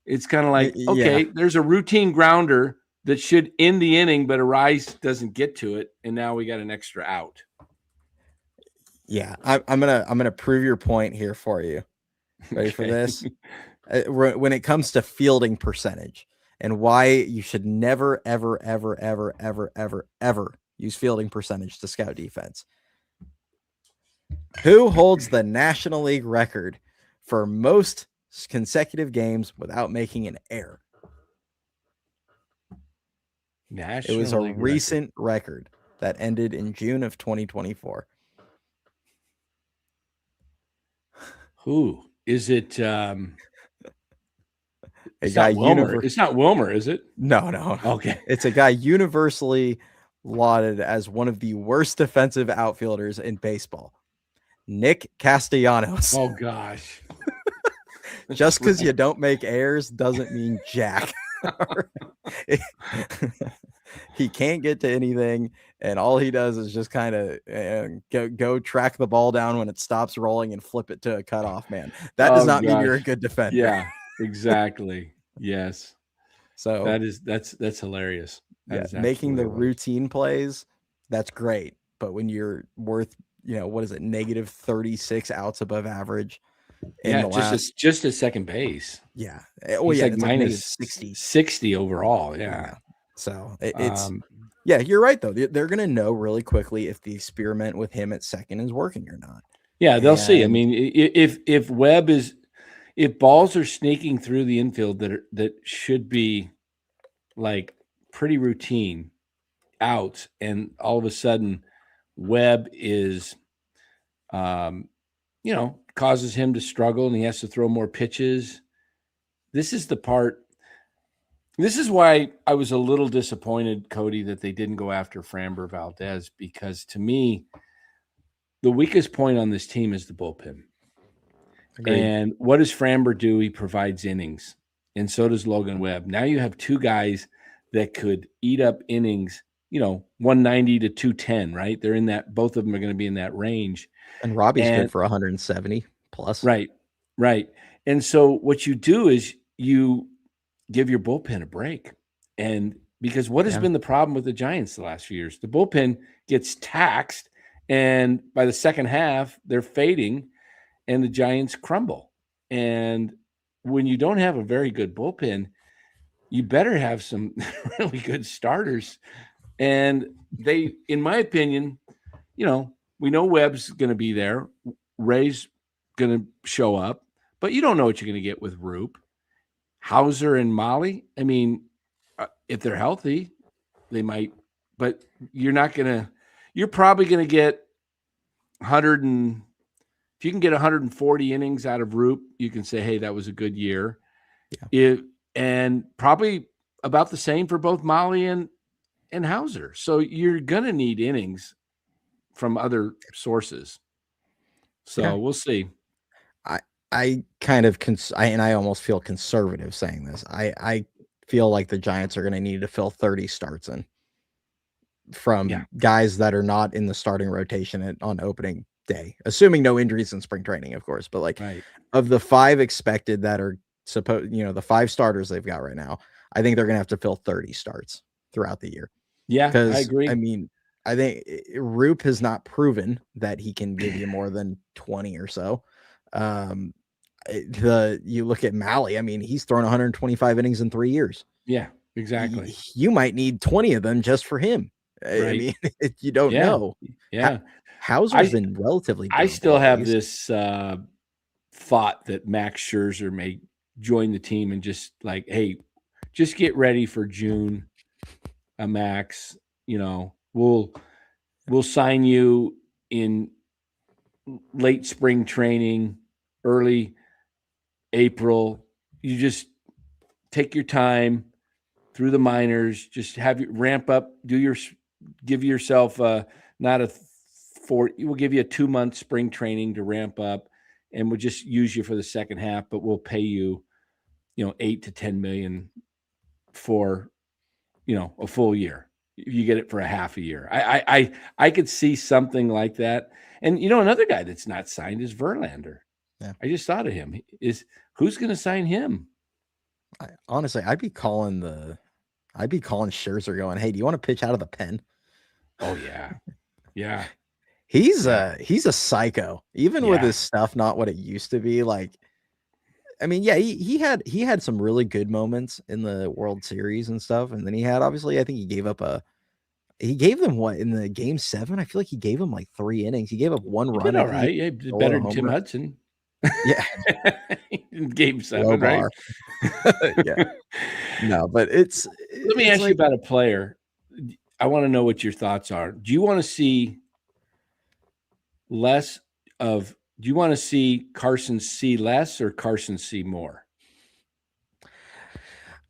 It's kind of like, okay, there's a routine grounder that should end the inning, but Arraez doesn't get to it, and now we got an extra out. Yeah, I'm gonna prove your point here for you. Ready for this? When it comes to fielding percentage and why you should never, ever, ever, ever, ever, ever, ever use fielding percentage to scout defense. Who holds the National League record for most consecutive games without making an error? It was a recent record that ended in June of 2024. Who is it? It's not Wilmer. It's not Wilmer, is it? No. Okay. It's a guy universally lauded as one of the worst defensive outfielders in baseball. Nick Castellanos. Oh, gosh. Just because you don't make errors doesn't mean jack. He can't get to anything, and all he does is just kind of go track the ball down when it stops rolling and flip it to a cutoff man. That does not mean you're a good defender. Yeah, exactly. Yes. So that's hilarious. Making the routine plays, that's great. But when you're worth, what is it, negative 36 outs above average? Just at second base. Yeah. Well, it's minus 60 overall. Yeah. So it's you're right though. They're gonna know really quickly if the experiment with him at second is working or not. Yeah, they'll see. I mean, if balls are sneaking through the infield that should be like pretty routine outs, and all of a sudden Webb is causes him to struggle and he has to throw more pitches. This is why I was a little disappointed, Cody, that they didn't go after Framber Valdez, because to me, the weakest point on this team is the bullpen. Agreed. And what does Framber do? He provides innings, and so does Logan Webb. Now you have 2 guys that could eat up innings, 190 to 210, right? They're in that, both of them are going to be in that range. And Robbie's good for 170 plus. Right. And so what you do is you give your bullpen a break. And because what has been the problem with the Giants the last few years? The bullpen gets taxed, and by the second half, they're fading, and the Giants crumble. And when you don't have a very good bullpen, you better have some really good starters. And they, in my opinion, we know Webb's going to be there. Ray's going to show up, but you don't know what you're going to get with Roop, Hauser, and Molly. I mean, if they're healthy, they might, but you're probably going to get 100 and if you can get 140 innings out of Roop, you can say, hey, that was a good year. Yeah. And probably about the same for both Molly and Hauser. So you're going to need innings from other sources. So we'll see. I kind of, I almost feel conservative saying this. I feel like the Giants are going to need to fill 30 starts in from guys that are not in the starting rotation on opening day, assuming no injuries in spring training, of course. But like of the 5 expected that are supposed, the 5 starters they've got right now, I think they're going to have to fill 30 starts throughout the year. Yeah, because I agree. I mean, I think Roop has not proven that he can give you more than 20 or so. You look at Malley, I mean, he's thrown 125 innings in 3 years. Yeah, exactly. You might need 20 of them just for him. I mean, you don't know. Yeah. Hauser's been relatively I still have this thought that Max Scherzer may join the team and just like, hey, just get ready for June, Max. We'll sign you in late spring training, early April. You just take your time through the minors, just have you ramp up, give yourself we'll give you a 2-month spring training to ramp up, and we'll just use you for the second half, but we'll pay you, $8 to $10 million for, a full year. You get it for a half a year. I could see something like that. And, another guy that's not signed is Verlander. Yeah. I just thought of him. Who's going to sign him? Honestly, I'd be calling Scherzer going, hey, do you want to pitch out of the pen? Oh yeah. Yeah. He's a psycho, even with his stuff, not what it used to be. Like, I mean, yeah, he had some really good moments in the World Series and stuff. And then he had, obviously, I think he gave them what in the game 7? I feel like he gave them like 3 innings. He gave up 1 run. All right. Yeah, better than Tim Hudson. Yeah. Game 7, right? Yeah. No, but let me ask you about a player. I want to know what your thoughts are. Do you want to see Carson see less or Carson see more?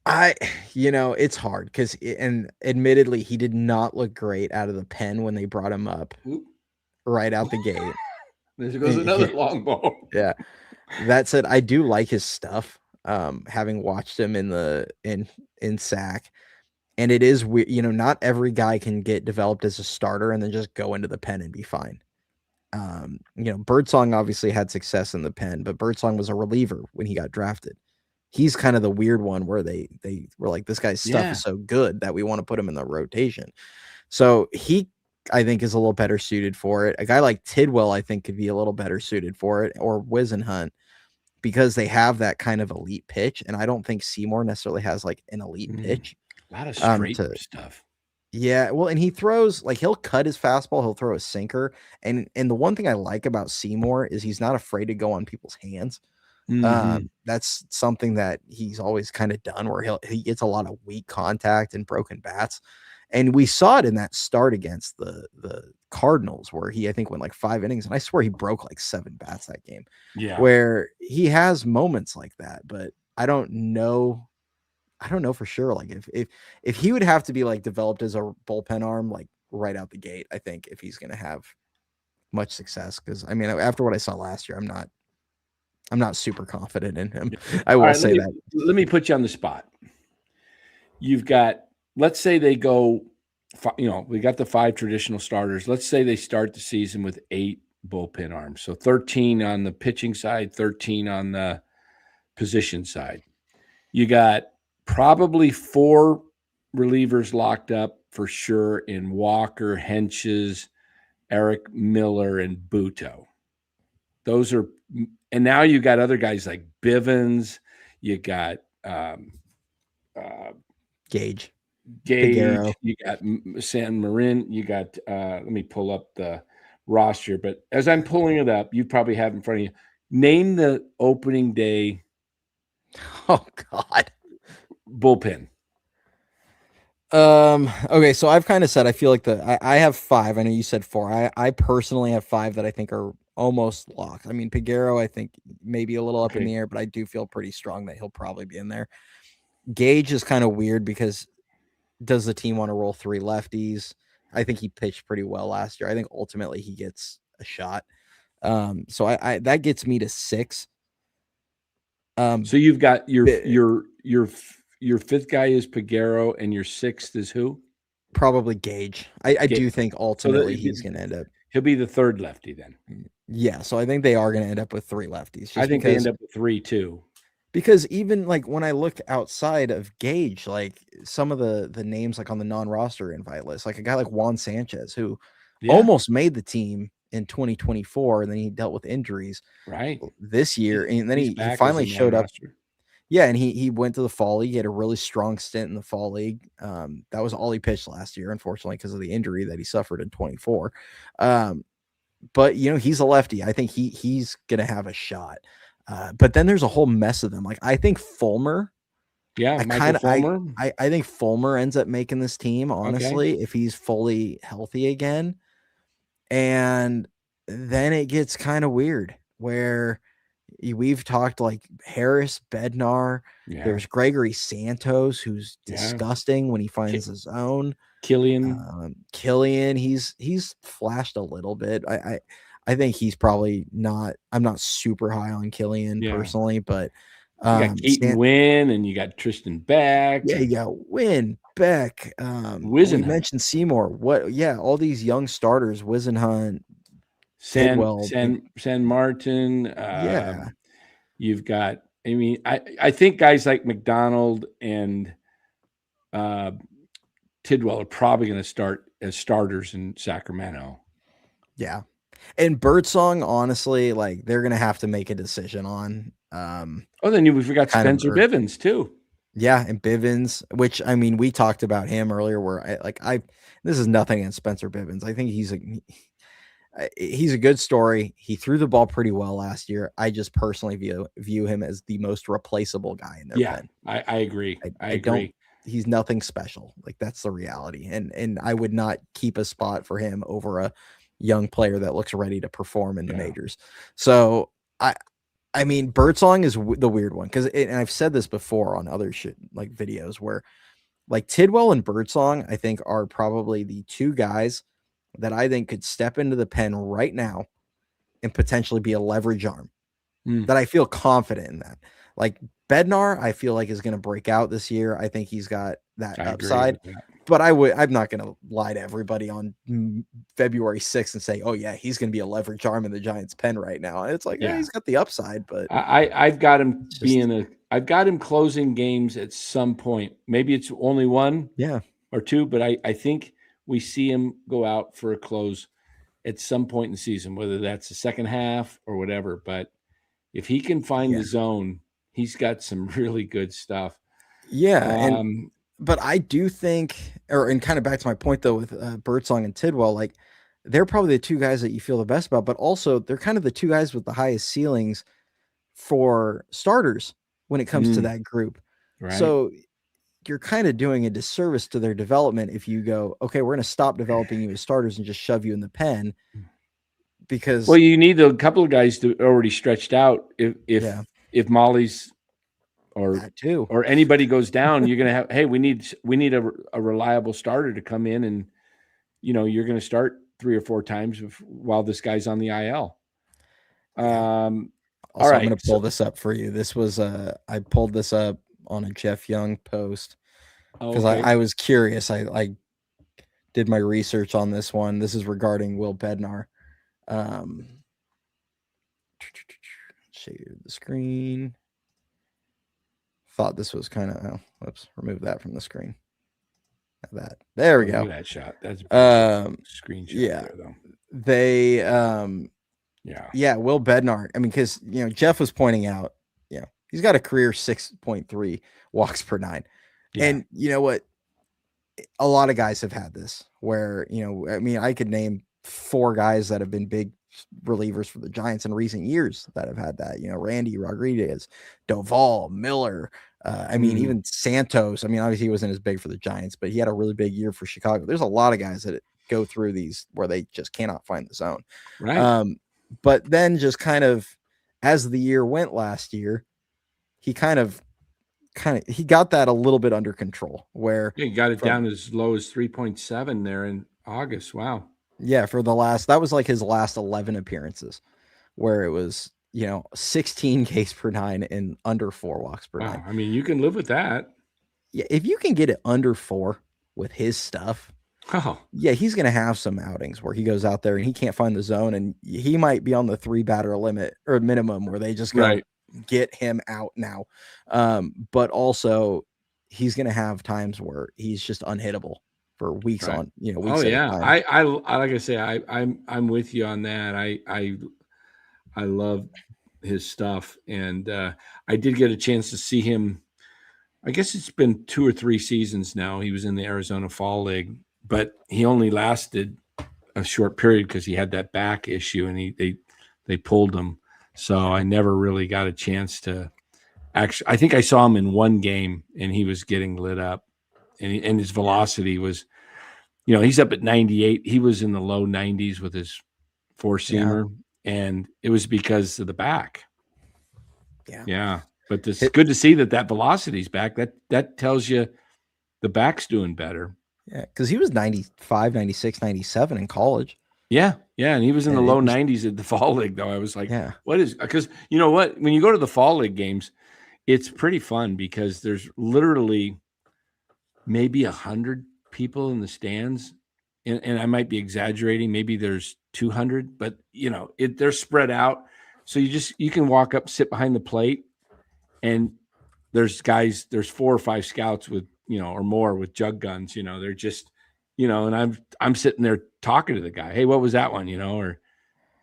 It's hard because, and admittedly, he did not look great out of the pen when they brought him up right out the gate. There goes another long ball. Yeah. That said, I do like his stuff. Having watched him in SAC, and it is weird. Not every guy can get developed as a starter and then just go into the pen and be fine. Birdsong obviously had success in the pen, but Birdsong was a reliever when he got drafted. He's kind of the weird one where they were like, this guy's stuff is so good that we want to put him in the rotation. So he, I think, is a little better suited for it. A guy like Tidwell, I think, could be a little better suited for it, or Wisenhunt, because they have that kind of elite pitch. And I don't think Seymour necessarily has like an elite pitch. A lot of straight stuff. Yeah, well, and he throws, like, he'll cut his fastball, he'll throw a sinker, and the one thing I like about Seymour is he's not afraid to go on people's hands. That's something that he's always kind of done, where he gets a lot of weak contact and broken bats, and we saw it in that start against the Cardinals, where he, I think, went like 5 innings, and I swear he broke like 7 bats that game. Yeah, where he has moments like that, but I don't know for sure. Like if he would have to be like developed as a bullpen arm, like right out the gate, I think, if he's going to have much success. Cause I mean, after what I saw last year, I'm not super confident in him. I will say that. Let me put you on the spot. You've got, let's say they go, we got the 5 traditional starters. Let's say they start the season with 8 bullpen arms. So 13 on the pitching side, 13 on the position side. You got probably 4 relievers locked up for sure in Walker, Henches, Eric Miller, and Buto. Those are, and now you got other guys like Bivens. You got Gage. Piguero. You got San Marin. You got, let me pull up the roster. But as I'm pulling it up, you probably have in front of you. Name the opening day. Oh, God. Bullpen. Okay, so I've kind of said I feel like I have 5. I know you said 4. I personally have 5 that I think are almost locked. I mean, Piguero, I think maybe a little up in the air, but I do feel pretty strong that he'll probably be in there. Gage is kind of weird because does the team want to roll 3 lefties? I think he pitched pretty well last year. I think ultimately he gets a shot. So I that gets me to 6. So you've got your your fifth guy is Peguero, and your sixth is who? Probably Gage. I do think ultimately he's going to end up. He'll be the third lefty then. Yeah, so I think they are going to end up with 3 lefties. Just I think they end up with 3 too. Because even like when I look outside of Gage, like some of the names like on the non-roster invite list, like a guy like Juan Sanchez, who almost made the team in 2024, and then he dealt with injuries this year, and then he finally showed up. Yeah, and he went to the fall league. He had a really strong stint in the fall league. That was all he pitched last year, unfortunately, because of the injury that he suffered in 24. But he's a lefty. I think he's gonna have a shot. But then there's a whole mess of them. Like I think Fulmer. Yeah, Michael Fulmer. I think Fulmer ends up making this team, honestly, if he's fully healthy again. And then it gets kind of weird where we've talked like Harris, Bednar. Yeah. There's Gregory Santos, who's disgusting when he finds his own. Killian, he's flashed a little bit. I think he's probably not. I'm not super high on Killian personally, but you got Keaton Wynn and you got Tristan Beck. Yeah, you got Wynn, Beck. We mentioned Seymour. All these young starters, Wisenhunt, San Martin. You've got. I mean, I think guys like McDonald and Tidwell are probably going to start as starters in Sacramento. Yeah. And Birdsong, honestly, like they're going to have to make a decision on. Then we forgot Spencer Bivens too. Yeah. And Bivens, which I mean, we talked about him earlier where this is nothing against Spencer Bivens. I think he's a good story. He threw the ball pretty well last year. I just personally view him as the most replaceable guy in their pen. I agree. I agree. He's nothing special. Like that's the reality. And I would not keep a spot for him over a young player that looks ready to perform in the majors. So I mean, Birdsong is the weird one and I've said this before on other like videos where like Tidwell and Birdsong, I think are probably the 2 guys that I think could step into the pen right now and potentially be a leverage arm. That I feel confident in that. Like Bednar, I feel like is going to break out this year. I think he's got that upside. But I'm not going to lie to everybody on February 6th and say, oh yeah, he's going to be a leverage arm in the Giants pen right now. And it's like, he's got the upside, but I've got him I've got him closing games at some point. Maybe it's only 1 or 2, but I think we see him go out for a close at some point in the season, whether that's the second half or whatever. But if he can find the zone, he's got some really good stuff. Yeah. But I do think, and kind of back to my point though, with Birdsong and Tidwell, like they're probably the 2 guys that you feel the best about, but also they're kind of the 2 guys with the highest ceilings for starters when it comes to that group. Right. So you're kind of doing a disservice to their development if you go, okay, we're going to stop developing you as starters and just shove you in the pen because. Well, you need a couple of guys to already stretched out. If Molly's or anybody goes down, you're going to have, hey, we need a reliable starter to come in and, you're going to start 3 or 4 times while this guy's on the IL. Also, all right. I'm going to pull this up for you. This was I pulled this up on a Jeff Young post because I was curious. I did my research on this one. This is regarding Will Bednar. Share the screen. Thought this was kind of remove that from the screen. There we go. That shot. That's a screenshot. Yeah. There, though. They Will Bednar. I mean, because Jeff was pointing out, he's got a career 6.3 walks per 9. Yeah. And you know what? A lot of guys have had this where, I mean, I could name 4 guys that have been big relievers for the Giants in recent years that have had that, Randy Rodriguez, Doval, Miller. I mean, even Santos. I mean, obviously he wasn't as big for the Giants, but he had a really big year for Chicago. There's a lot of guys that go through these where they just cannot find the zone. Right. But then just kind of as the year went last year, he kind of he got that a little bit under control where he got it down as low as 3.7 there in August. Wow. Yeah. That was like his last 11 appearances where it was, 16 Ks per 9 and under 4 walks per 9. I mean, you can live with that. Yeah, if you can get it under 4 with his stuff, yeah, he's going to have some outings where he goes out there and he can't find the zone, and he might be on the 3-batter limit or minimum where they just go get him out now. But also he's going to have times where he's just unhittable for weeks on, weeks at a time. I like I say, I'm with you on that. I love his stuff, and I did get a chance to see him. I guess it's been 2 or 3 seasons now. He was in the Arizona Fall League, but he only lasted a short period because he had that back issue, and they pulled him. So I never really got a chance to actually. I think I saw him in one game, and he was getting lit up, and his velocity was, he's up at 98. He was in the low 90s with his 4-seamer, and it was because of the back. Yeah. But it's good to see that velocity's back. That tells you the back's doing better. Yeah, because he was 95, 96, 97 in college. Yeah, and he was in the low 90s at the Fall League, though. I was like, what is – because you know what? When you go to the Fall League games, it's pretty fun because there's literally maybe 100 people in the stands, and I might be exaggerating. Maybe there's 200, but, they're spread out. So you can walk up, sit behind the plate, and there's 4 or 5 scouts with, or more with jug guns, they're just, and I'm sitting there talking to the guy. Hey, what was that one? Or,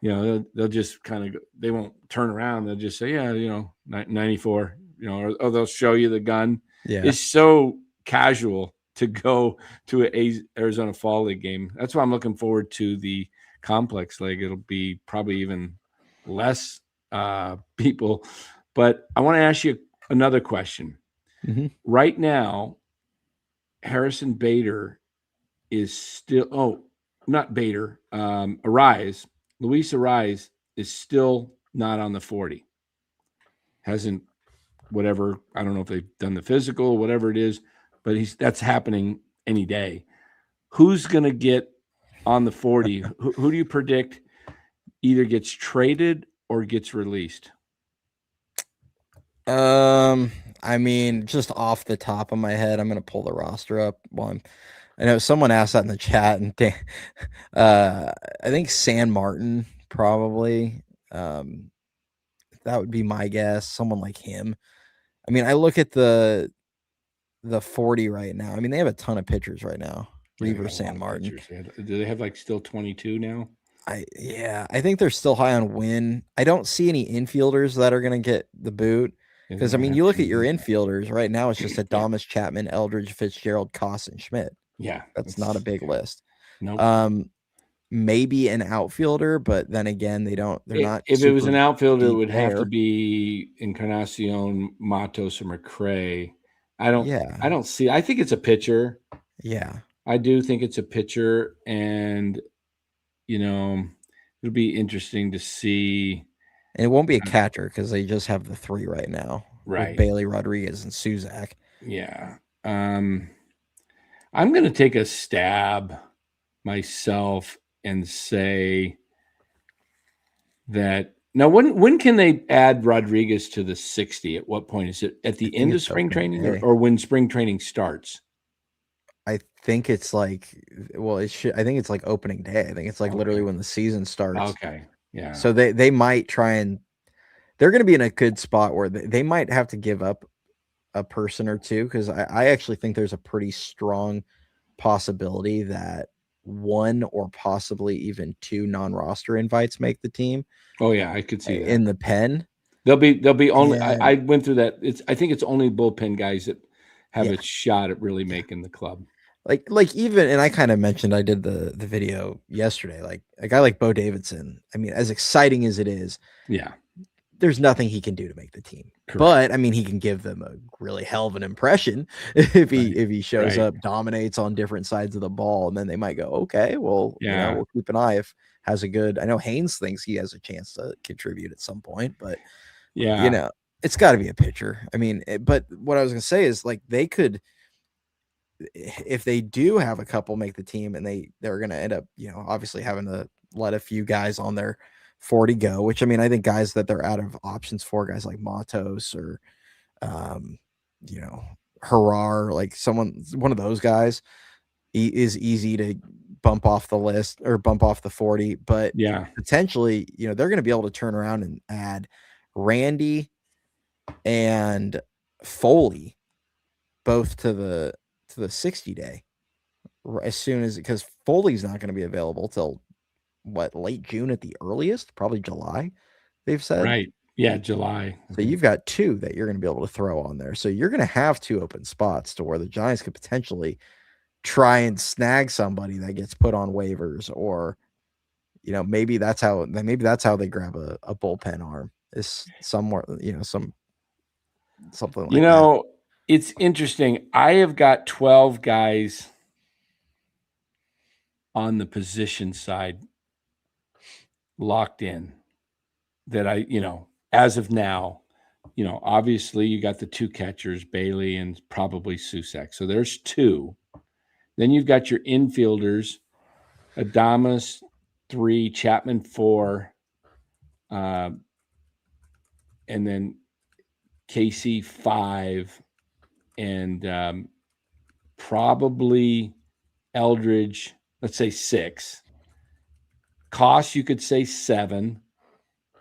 they'll just kind of, they won't turn around. They'll just say, 94, or they'll show you the gun. Yeah. It's so casual to go to an Arizona Fall League game. That's why I'm looking forward to the Complex League. It'll be probably even less people. But I want to ask you another question. Mm-hmm. Right now, Harrison Bader is still not Bader. Arraez, Luis Arraez is still not on the 40. Hasn't, whatever, I don't know if they've done the physical, whatever it is, but that's happening any day. Who's going to get on the 40? Who do you predict either gets traded or gets released? I mean, just off the top of my head, I'm going to pull the roster up. I know someone asked that in the chat, and I think San Martin probably. That would be my guess. Someone like him. I mean, I look at the 40 right now. I mean, they have a ton of pitchers right now. Reaver, San Martin. Do they have still 22 now? I think they're still high on win. I don't see any infielders that are going to get the boot. Because, I mean, you look at your infielders right now, it's just Adames, Chapman, Eldridge, Fitzgerald, Koss, and Schmitt. Yeah. That's not a big list. Nope. Maybe an outfielder, but then again, they're not. If it was an outfielder, it would have to be Encarnacion, Matos, or McRae. I don't see. I think it's a pitcher. Yeah. I do think it's a pitcher, and, it'll be interesting to see. And it won't be a catcher because they just have the 3 right now. Right. With Bailey, Rodriguez, and Suzak. Yeah. I'm going to take a stab myself and say that now when can they add Rodriguez to the 60? At what point? Is it at the end of spring training or when spring training starts? I think it's I think it's like opening day. I think it's literally when the season starts. Okay. Yeah. So they might try and they're going to be in a good spot where they might have to give up a person or two, because I actually think there's a pretty strong possibility that 1 or possibly even 2 non-roster invites make the team. Oh yeah, I could see that in the pen. They'll be only. Yeah. I went through that. I think it's only bullpen guys that have a shot at really making the club. Like even, and I kind of mentioned, I did the video yesterday, like a guy like Bo Davidson. I mean, as exciting as it is, there's nothing he can do to make the team. Correct. But I mean, he can give them a really hell of an impression if he shows up, dominates on different sides of the ball, and then they might go, okay, well, we'll keep an eye if has a good. I know Haynes thinks he has a chance to contribute at some point, but it's got to be a pitcher. I mean, but what I was gonna say is they could. If they do have a couple make the team, and they're going to end up, obviously having to let a few guys on their 40 go, which I mean, I think guys that they're out of options for, guys like Matos or, Harar, like one of those guys is easy to bump off the list or bump off the 40, but yeah, potentially, they're going to be able to turn around and add Randy and Foley both to the 60 day as soon as, because Foley's not going to be available till late June at the earliest, probably July, they've said. right. Yeah, July. So you've got 2 that you're going to be able to throw on there. So you're going to have 2 open spots to where the Giants could potentially try and snag somebody that gets put on waivers, or maybe that's how they grab a bullpen arm, is somewhere, something like that. It's interesting. I have got 12 guys on the position side locked in that as of now, obviously you got the 2 catchers, Bailey and probably Susak. So there's 2. Then you've got your infielders, Adames 3, Chapman 4, and then Casey 5, and probably Eldridge, let's say 6. Koss, you could say 7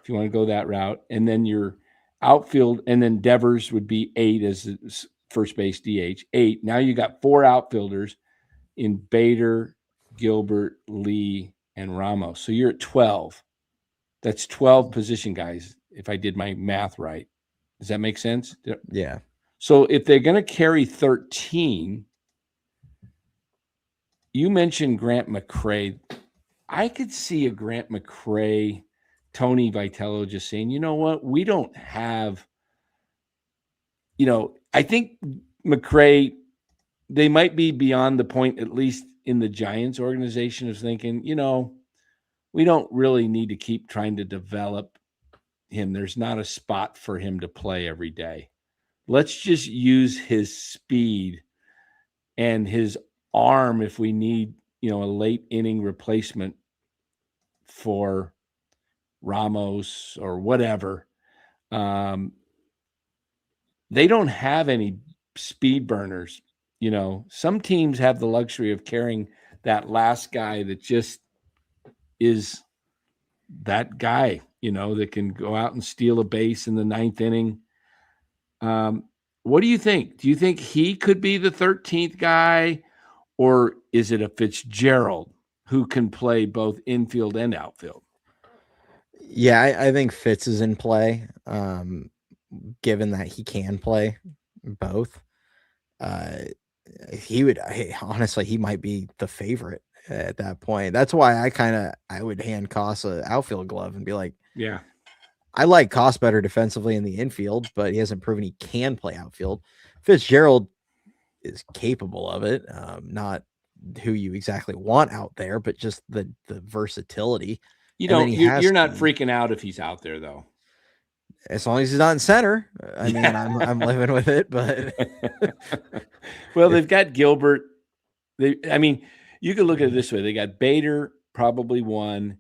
if you want to go that route. And then your outfield, and then Devers would be 8 as first base DH. 8. Now you got 4 outfielders in Bader, Gilbert, Lee, and Ramos. So you're at 12. That's 12 position guys, if I did my math right. Does that make sense? Yeah. So if they're going to carry 13, you mentioned Grant McCray. I could see a Grant McCray, Tony Vitello just saying, you know what? We don't have, I think McCray, they might be beyond the point, at least in the Giants organization, of thinking, we don't really need to keep trying to develop him. There's not a spot for him to play every day. Let's just use his speed and his arm if we need, a late inning replacement for Ramos or whatever. They don't have any speed burners. Some teams have the luxury of carrying that last guy that just is that guy, that can go out and steal a base in the 9th inning. What do you think? Do you think he could be the 13th guy, or is it a Fitzgerald who can play both infield and outfield? Yeah, I think Fitz is in play, given that he can play both. Honestly, he might be the favorite at that point. That's why I would hand Koss an outfield glove and be like, yeah, I like Koss better defensively in the infield, but he hasn't proven he can play outfield. Fitzgerald is capable of it. Not who you exactly want out there, but just the versatility. You're not freaking out if he's out there, though. As long as he's not in center. I mean, I'm living with it, but well, they've got Gilbert. You could look at it this way. They got Bader, probably 1,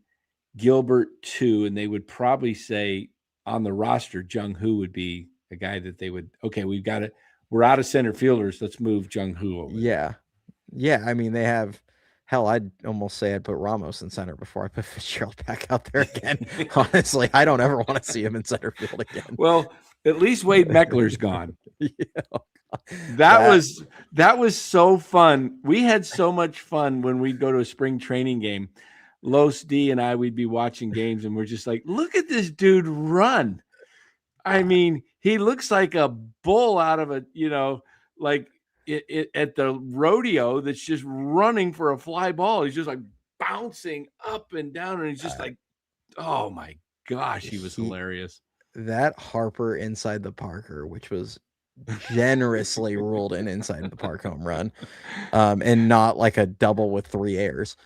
Gilbert 2, and they would probably say on the roster, Jung Hoo would be a guy that they would, okay, we're out of center fielders. Let's move Jung Hoo over. Yeah. Yeah. I mean, they have, hell, I'd almost say I'd put Ramos in center before I put Fitzgerald back out there again. Honestly, I don't ever want to see him in center field again. Well, at least Wade Meckler's gone. Yeah. That was so fun. We had so much fun when we'd go to a spring training game. Los D and I, we'd be watching games and we're just like, look at this dude run. I mean, he looks like a bull out of a, like at the rodeo that's just running for a fly ball. He's just like bouncing up and down, and he's just like, oh my gosh, he was hilarious. That Harper inside the Parker, which was generously ruled an inside the park home run, and not like a double with 3 airs.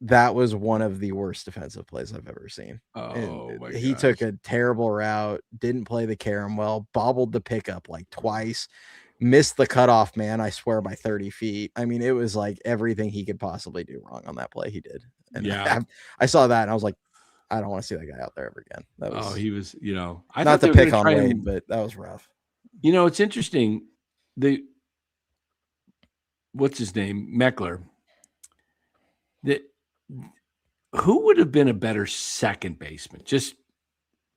That was one of the worst defensive plays I've ever seen. Oh my He gosh. took a terrible route, didn't play the carom well, bobbled the pickup like twice, missed the cutoff, man, I swear, by 30 feet. I mean, it was like everything he could possibly do wrong on that play he did. And yeah, I saw that and I was like, I don't want to see that guy out there ever again. That was, he was, I not to pick on Wade, but that was rough. It's interesting. what's his name? Meckler. Who would have been a better second baseman? Just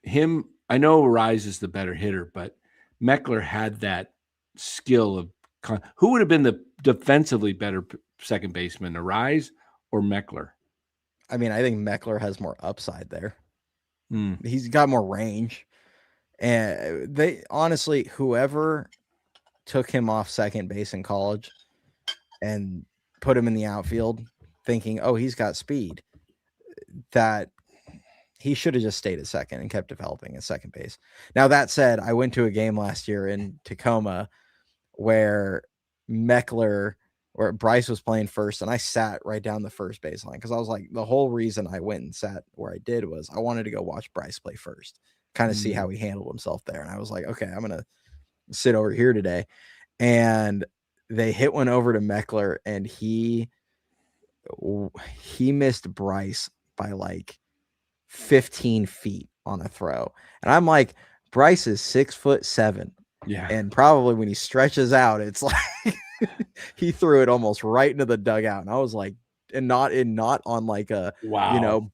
him. I know Arraez is the better hitter, but Meckler had that skill of who would have been the defensively better second baseman, Arraez or Meckler? I mean, I think Meckler has more upside there. Mm. He's got more range. And they honestly, whoever took him off second base in college and put him in the outfield thinking, oh, he's got speed, that he should have just stayed at second and kept developing at second base. Now, that said, I went to a game last year in Tacoma where Meckler or Bryce was playing first, and I sat right down the first baseline because I was like, the whole reason I went and sat where I did was I wanted to go watch Bryce play first, kind of see how he handled himself there. And I was like, okay, I'm going to sit over here today. And they hit one over to Meckler, and he missed Bryce by like 15 feet on a throw. And I'm like, Bryce is 6'7". Yeah. And probably when he stretches out, it's like he threw it almost right into the dugout. And I was like, and not on like a,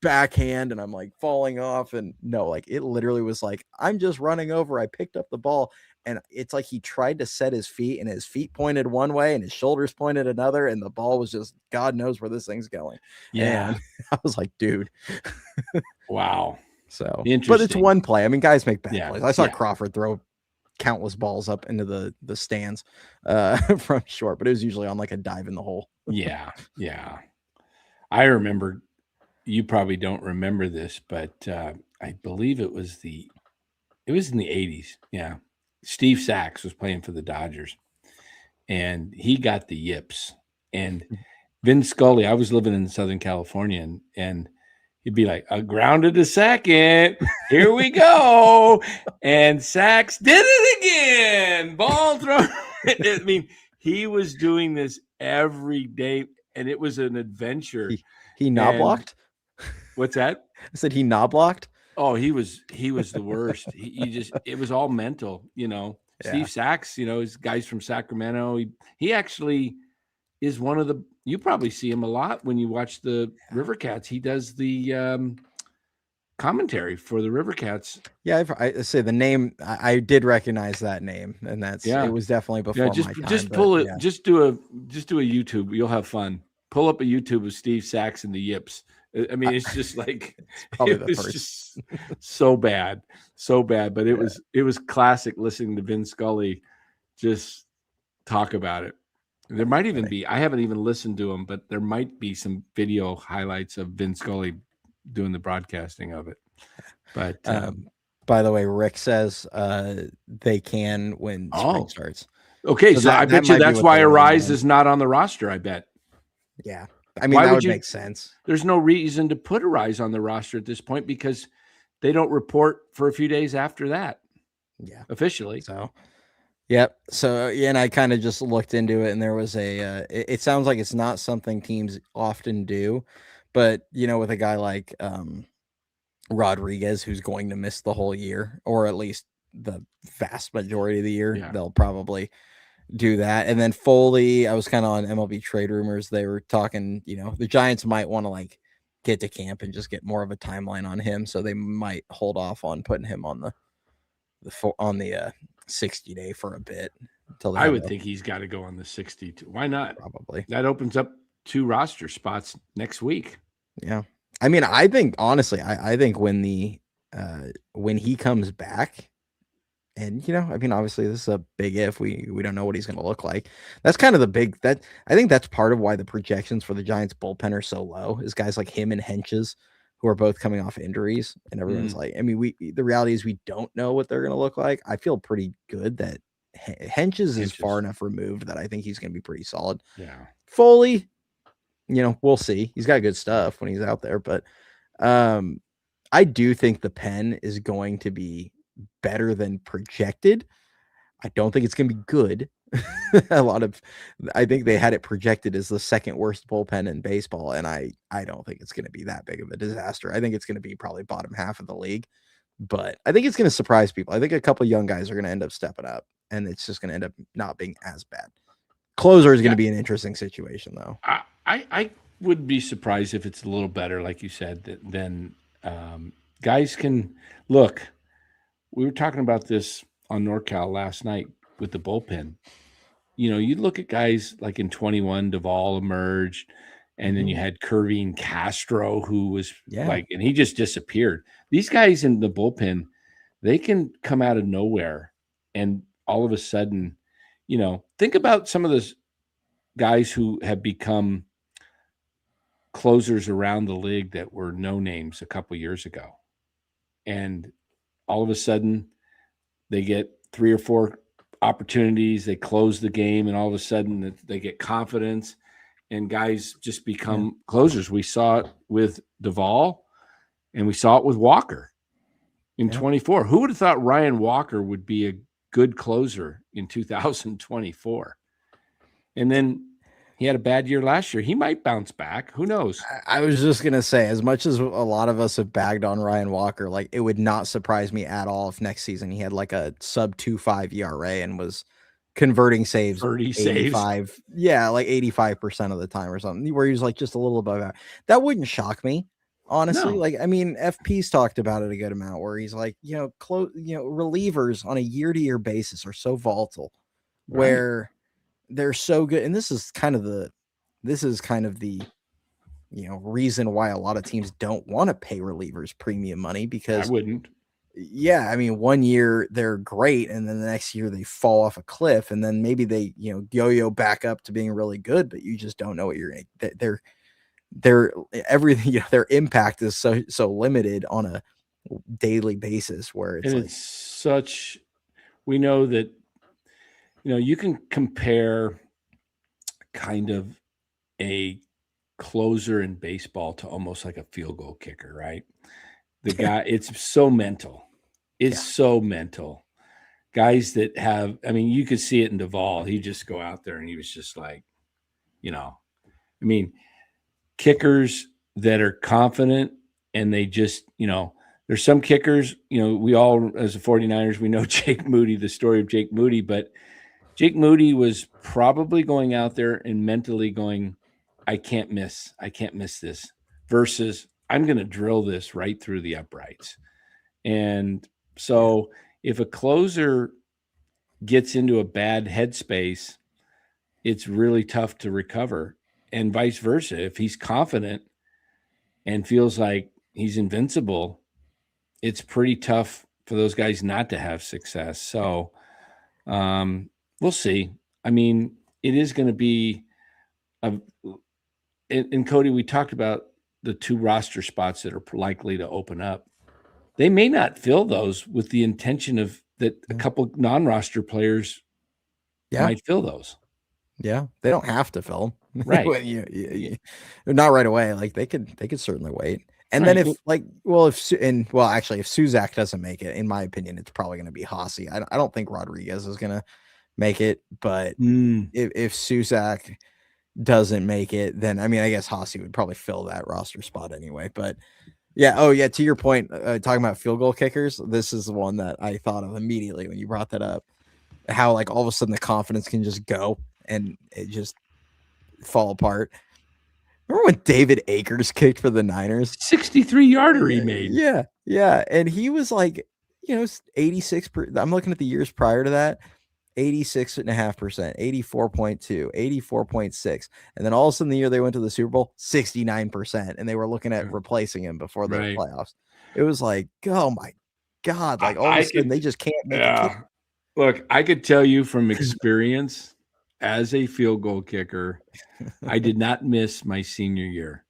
backhand. And I'm like falling off. And no, like it literally was like, I'm just running over. I picked up the ball. And it's like he tried to set his feet, and his feet pointed one way and his shoulders pointed another. And the ball was just, God knows where this thing's going. Yeah. And I was like, dude. Wow. So, but it's one play. I mean, guys make bad plays. I saw Crawford throw countless balls up into the stands from short, but it was usually on like a dive in the hole. Yeah. I remember, you probably don't remember this, but I believe it was in the 80s. Yeah. Steve Sachs was playing for the Dodgers, and he got the yips. And Vin Scully, I was living in Southern California, and he'd be like, grounded to second. Here we go. And Sachs did it again. Ball thrown. I mean, he was doing this every day, and it was an adventure. He knob blocked? What's that? I said he knob blocked? Oh, he was the worst. It was all mental, Yeah. Steve Sachs, his guys from Sacramento. He actually is one of you probably see him a lot when you watch the River Cats. He does the commentary for the River Cats. Yeah, I say the name. I did recognize that name, and it was definitely before my time. Just pull it. Yeah. Just do a YouTube. You'll have fun. Pull up a YouTube of Steve Sachs and the Yips. I mean, it's just like it was just so bad. But it was classic listening to Vin Scully just talk about it. There might even be, I haven't even listened to him, but there might be some video highlights of Vin Scully doing the broadcasting of it. But by the way, Rick says they can when spring starts. Okay, so I bet you that's why Arraez is not on the roster, I bet. Yeah. I mean, that would make sense. There's no reason to put Arraez on the roster at this point because they don't report for a few days after that. Yeah. Officially. So, yep. So, and I kind of just looked into it, and there was it sounds like it's not something teams often do, but, with a guy like Rodriguez, who's going to miss the whole year, or at least the vast majority of the year, they'll probably do that. And then Foley, I was kind of on MLB trade rumors. They were talking, the Giants might want to like get to camp and just get more of a timeline on him. So they might hold off on putting him on the 60-day for a bit. Until I would think he's got to go on the 62. Why not? Probably. That opens up 2 roster spots next week. Yeah. I mean, I think honestly, I think when he comes back, and, I mean, obviously this is a big if. We don't know what he's going to look like. That's kind of I think that's part of why the projections for the Giants bullpen are so low, is guys like him and Henches, who are both coming off injuries. And everyone's like, I mean, the reality is we don't know what they're going to look like. I feel pretty good that Henches is far enough removed that I think he's going to be pretty solid. Yeah. Foley, we'll see. He's got good stuff when he's out there. But I do think the pen is going to be better than projected. I don't think it's going to be good. I think they had it projected as the second worst bullpen in baseball, and I don't think it's going to be that big of a disaster. I think it's going to be probably bottom half of the league, but I think it's going to surprise people. I think a couple young guys are going to end up stepping up, and it's just going to end up not being as bad. Closer is going to be an interesting situation, though. I would be surprised if it's a little better, like you said, then guys can look. We were talking about this on NorCal last night with the bullpen. You know, you look at guys like in 21, Duvall emerged, and then you had Kervin Castro, who was and he just disappeared. These guys in the bullpen, they can come out of nowhere, and all of a sudden, you know, think about some of those guys who have become closers around the league that were no names a couple years ago. And all of a sudden they get 3 or 4 opportunities, they close the game, and all of a sudden they get confidence and guys just become closers. We saw it with Duvall and we saw it with Walker in 24. Who would have thought Ryan Walker would be a good closer in 2024? And then he had a bad year last year. He might bounce back. Who knows? I was just going to say, as much as a lot of us have bagged on Ryan Walker, like it would not surprise me at all if next season he had like a sub 2.5 ERA and was converting saves 85. Saves. Yeah, like 85% of the time or something, where he was like just a little above that. That wouldn't shock me, honestly. No. Like, I mean, FP's talked about it a good amount where he's like, relievers on a year-to-year basis are so volatile where they're so good. And this is kind of the reason why a lot of teams don't want to pay relievers premium money, because I wouldn't. Yeah, I mean, one year they're great, and then the next year they fall off a cliff, and then maybe they, yo-yo back up to being really good, but you just don't know what you're going. Their everything, their impact is so limited on a daily basis, where it's such. We know that, you can compare kind of a closer in baseball to almost like a field goal kicker, right? The guy, it's so mental. It's so mental. Guys that have, I mean, you could see it in Duvall. He'd just go out there and he was just like, kickers that are confident and they just, there's some kickers, we all, as the 49ers, we know Jake Moody, the story of Jake Moody, but Jake Moody was probably going out there and mentally going, I can't miss this, versus I'm going to drill this right through the uprights. And so if a closer gets into a bad headspace, it's really tough to recover, and vice versa. If he's confident and feels like he's invincible, it's pretty tough for those guys not to have success. So we'll see. I mean, it is going to be and Cody, we talked about the 2 roster spots that are likely to open up. They may not fill those with the intention of that a couple non-roster players might fill those. Yeah, they don't have to fill them. Right. Not right away. Like they could certainly wait. And then if Suzak doesn't make it, in my opinion, it's probably going to be Hossie. I don't think Rodriguez is going to make it, but if Suzak doesn't make it, then I guess Hossie would probably fill that roster spot anyway. But to your point, talking about field goal kickers, this is the one that I thought of immediately when you brought that up. How like all of a sudden the confidence can just go and it just fall apart. Remember when David Akers kicked for the Niners? 63-yarder he made. Yeah. And he was like, 86. I'm looking at the years prior to that. 86.5%, 84.2, 84.6. And then all of a sudden the year they went to the Super Bowl, 69%. And they were looking at replacing him before the playoffs. It was like, oh my God. Like all of a sudden they just can't make it. Look, I could tell you from experience as a field goal kicker, I did not miss my senior year.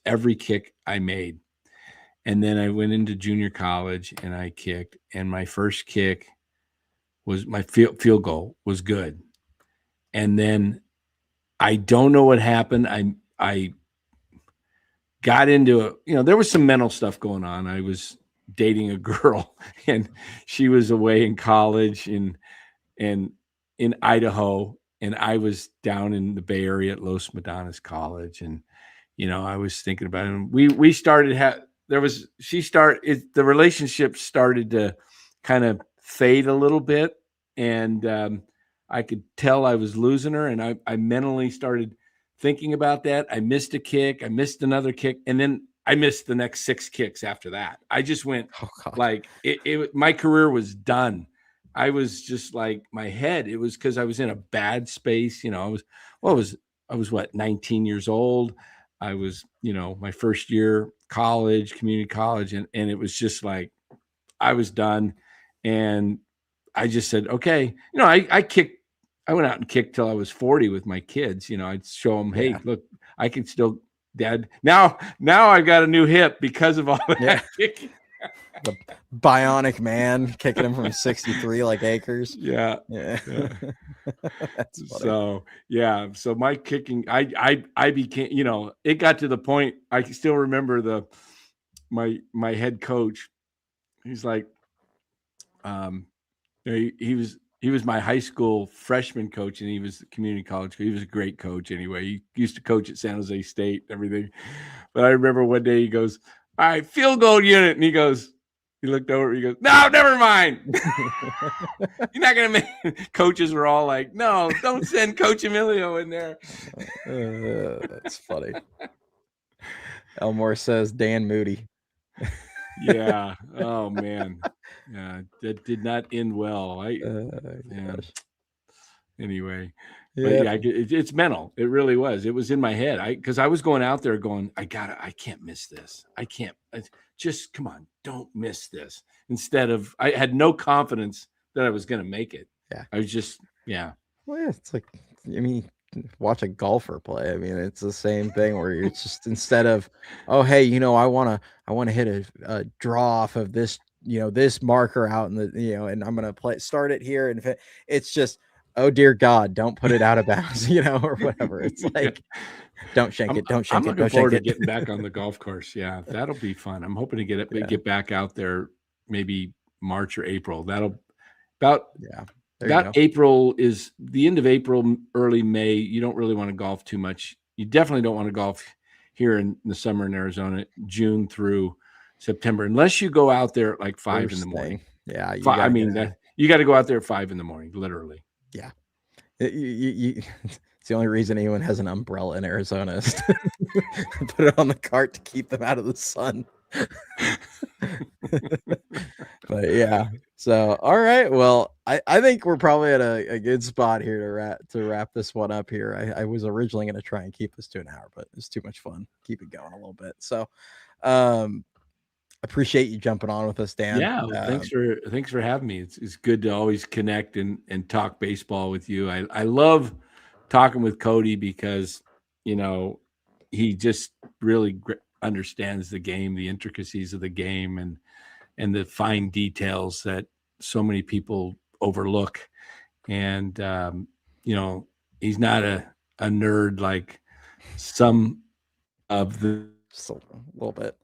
Every kick I made. And then I went into junior college and I kicked, and my first kick was my field goal was good. And then I don't know what happened. I got into there was some mental stuff going on. I was dating a girl and she was away in college and in Idaho, and I was down in the Bay Area at Los Medanos College. And, I was thinking about it. And we started the relationship started to kind of fade a little bit, and I could tell I was losing her, and I mentally started thinking about that. I missed a kick, I missed another kick, and then I missed the next 6 kicks after that. I just went like my career was done. I was just like, my head, it was because I was in a bad space. I was 19 years old. I was, my first year college, community college, and it was just like I was done. And I just said, okay, I went out and kicked till I was 40 with my kids. I'd show them, hey, look, I can still, Dad. Now I've got a new hip because of all that kicking. The bionic man kicking him from 63 like acres. Yeah. That's funny. So my kicking, I became, it got to the point, I still remember my head coach. He's like, he was my high school freshman coach, and he was the community college. He was a great coach anyway. He used to coach at San Jose State and everything. But I remember one day he goes, all right, field goal unit. And he looked over, he goes, no, never mind. You're not going to make. Coaches were all like, no, don't send Coach Emilio in there. That's funny. Elmore says Dan Moody. Yeah. Oh, man. Yeah, that did not end well. Anyway, but it's mental. It really was. It was in my head. Because I was going out there going, I can't miss this. Just come on, don't miss this. Instead of, I had no confidence that I was going to make it. Yeah, I was just, Well, it's like, watch a golfer play. It's the same thing where you're just, instead of, oh, hey, I want to hit a draw off of this, this marker out in the, and I'm going to start it here. And if it's just, oh dear God, don't put it out of bounds, or whatever. It's like, don't shank it. I'm looking forward to getting back on the golf course. Yeah, that'll be fun. I'm hoping to get back out there maybe March or April. April is the end of April, early May. You don't really want to golf too much. You definitely don't want to golf here in the summer in Arizona, June through September, unless you go out there at like 5 in the morning. Yeah. You got to go out there at 5 in the morning, literally. Yeah. It's the only reason anyone has an umbrella in Arizona is to put it on the cart to keep them out of the sun. But yeah. So, all right. Well, I think we're probably at a good spot here to wrap this one up here. I was originally going to try and keep this to an hour, but it's too much fun. Keep it going a little bit. So, appreciate you jumping on with us, Dan. Yeah. Thanks for having me. It's good to always connect and talk baseball with you. I love talking with Cody because, he just really understands the game, the intricacies of the game, and the fine details that so many people overlook. And, he's not a nerd like some of the. Just a little bit.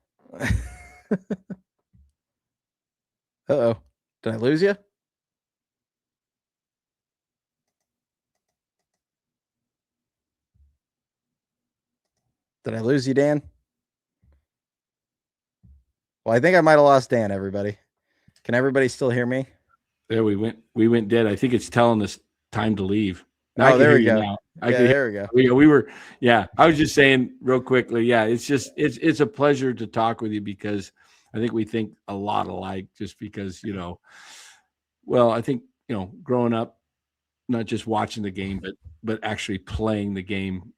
Uh-oh. Did I lose you? Did I lose you, Dan? Well, I think I might have lost Dan, everybody. Can everybody still hear me? There we went dead. I think it's telling us time to leave. Now, there we go. There we go. We were, I was just saying real quickly. Yeah, it's a pleasure to talk with you because I think we think a lot alike just because, I think, growing up, not just watching the game, but actually playing the game.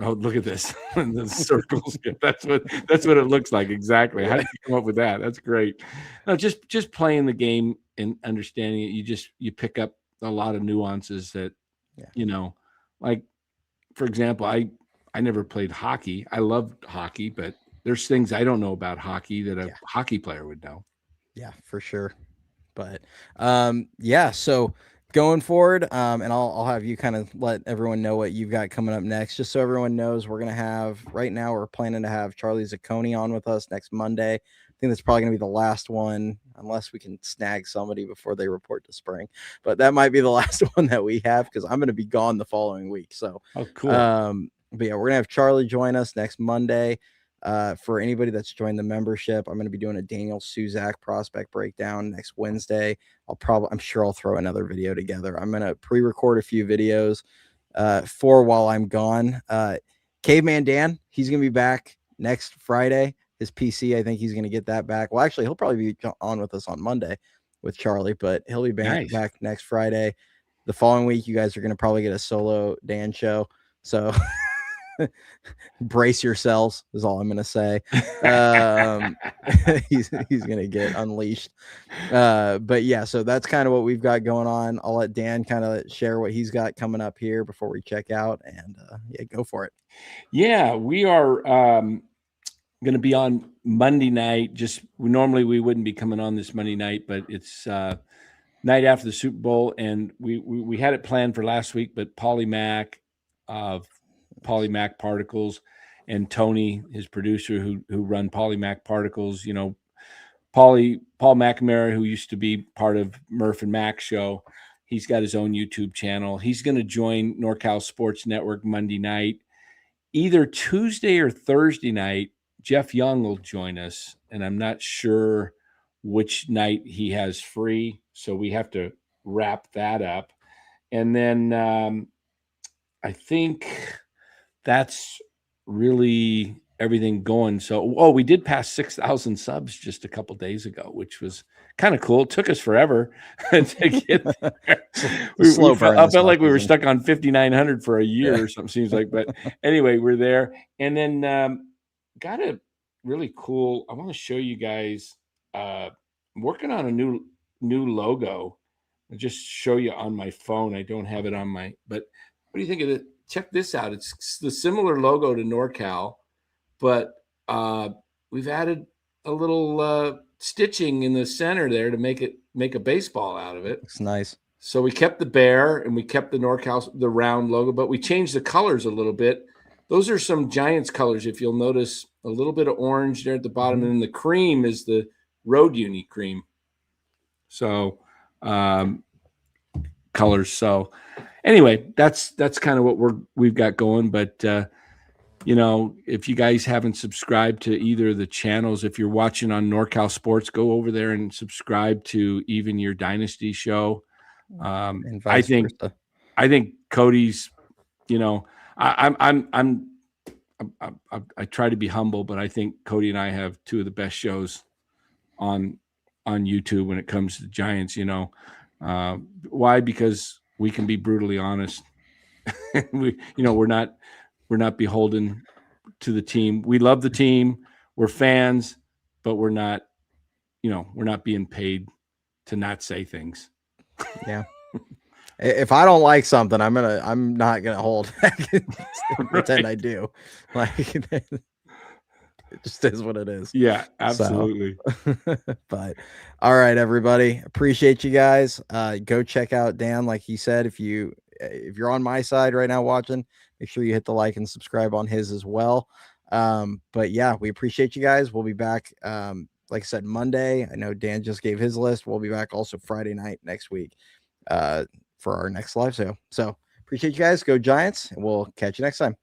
Oh, look at this. The circles. That's what it looks like. Exactly. How did you come up with that? That's great. No, just playing the game and understanding it. You pick up a lot of nuances that, like, for example, I never played hockey. I loved hockey, but there's things I don't know about hockey that a hockey player would know. Yeah, for sure. But so going forward, and I'll have you kind of let everyone know what you've got coming up next, just so everyone knows. We're planning to have Charlie Zacconi on with us next Monday. I think that's probably going to be the last one, unless we can snag somebody before they report to spring. But that might be the last one that we have because I'm going to be gone the following week. So, cool. But yeah, we're going to have Charlie join us next Monday. For anybody that's joined the membership, I'm going to be doing a Daniel Suzak prospect breakdown next Wednesday. I'm sure I'll throw another video together. I'm going to pre-record a few videos for while I'm gone. Caveman Dan, he's going to be back next Friday. His PC, I think he's going to get that back. Well, actually, he'll probably be on with us on Monday with Charlie, but he'll be back next Friday. The following week, you guys are going to probably get a solo Dan show. So brace yourselves is all I'm going to say. He's going to get unleashed. But yeah, so that's kind of what we've got going on. I'll let Dan kind of share what he's got coming up here before we check out, and yeah, go for it. Yeah, we are going to be on Monday night. Normally we wouldn't be coming on this Monday night, but it's night after the Super Bowl, and we had it planned for last week, but Paulie Mac of Paulie Mac Particles and Tony, his producer, who run Paulie Mac Particles, Paul McNamara, who used to be part of Murph and Mac show, he's got his own YouTube channel. He's going to join NorCal Sports Network Monday night. Either Tuesday or Thursday night, Jeff Young will join us, and I'm not sure which night he has free, so we have to wrap that up. And then I think that's really everything going. So, we did pass 6,000 subs just a couple days ago, which was kind of cool. It took us forever to get there. I felt like we were stuck on 5,900 for a year or something, seems like. But anyway, we're there. And then got a really cool, I want to show you guys, I'm working on a new logo. I'll just show you on my phone. I don't have it on but what do you think of it? Check this out. It's the similar logo to NorCal, but we've added a little stitching in the center there to make a baseball out of it. It's nice. So we kept the bear and we kept the NorCal, the round logo, but we changed the colors a little bit. Those are some Giants colors. If you'll notice, a little bit of orange there at the bottom, and then the cream is the Road Uni cream. So colors. So anyway, that's kind of what we've got going. But if you guys haven't subscribed to either of the channels, if you're watching on NorCal Sports, go over there and subscribe to Even Your Dynasty show. I think Cody's, I try to be humble, but I think Cody and I have two of the best shows on YouTube when it comes to the Giants. Why? Because we can be brutally honest. We're not beholden to the team. We love the team. We're fans, but we're not being paid to not say things. Yeah. If I don't like something, I'm not gonna hold back and pretend I do. Like, it just is what it is. Yeah, absolutely. So, but all right, everybody, appreciate you guys. Go check out Dan. Like he said, if you're on my side right now watching, make sure you hit the like and subscribe on his as well. But yeah, we appreciate you guys. We'll be back. Like I said, Monday. I know Dan just gave his list. We'll be back also Friday night next week. For our next live show. So appreciate you guys. Go Giants, and we'll catch you next time.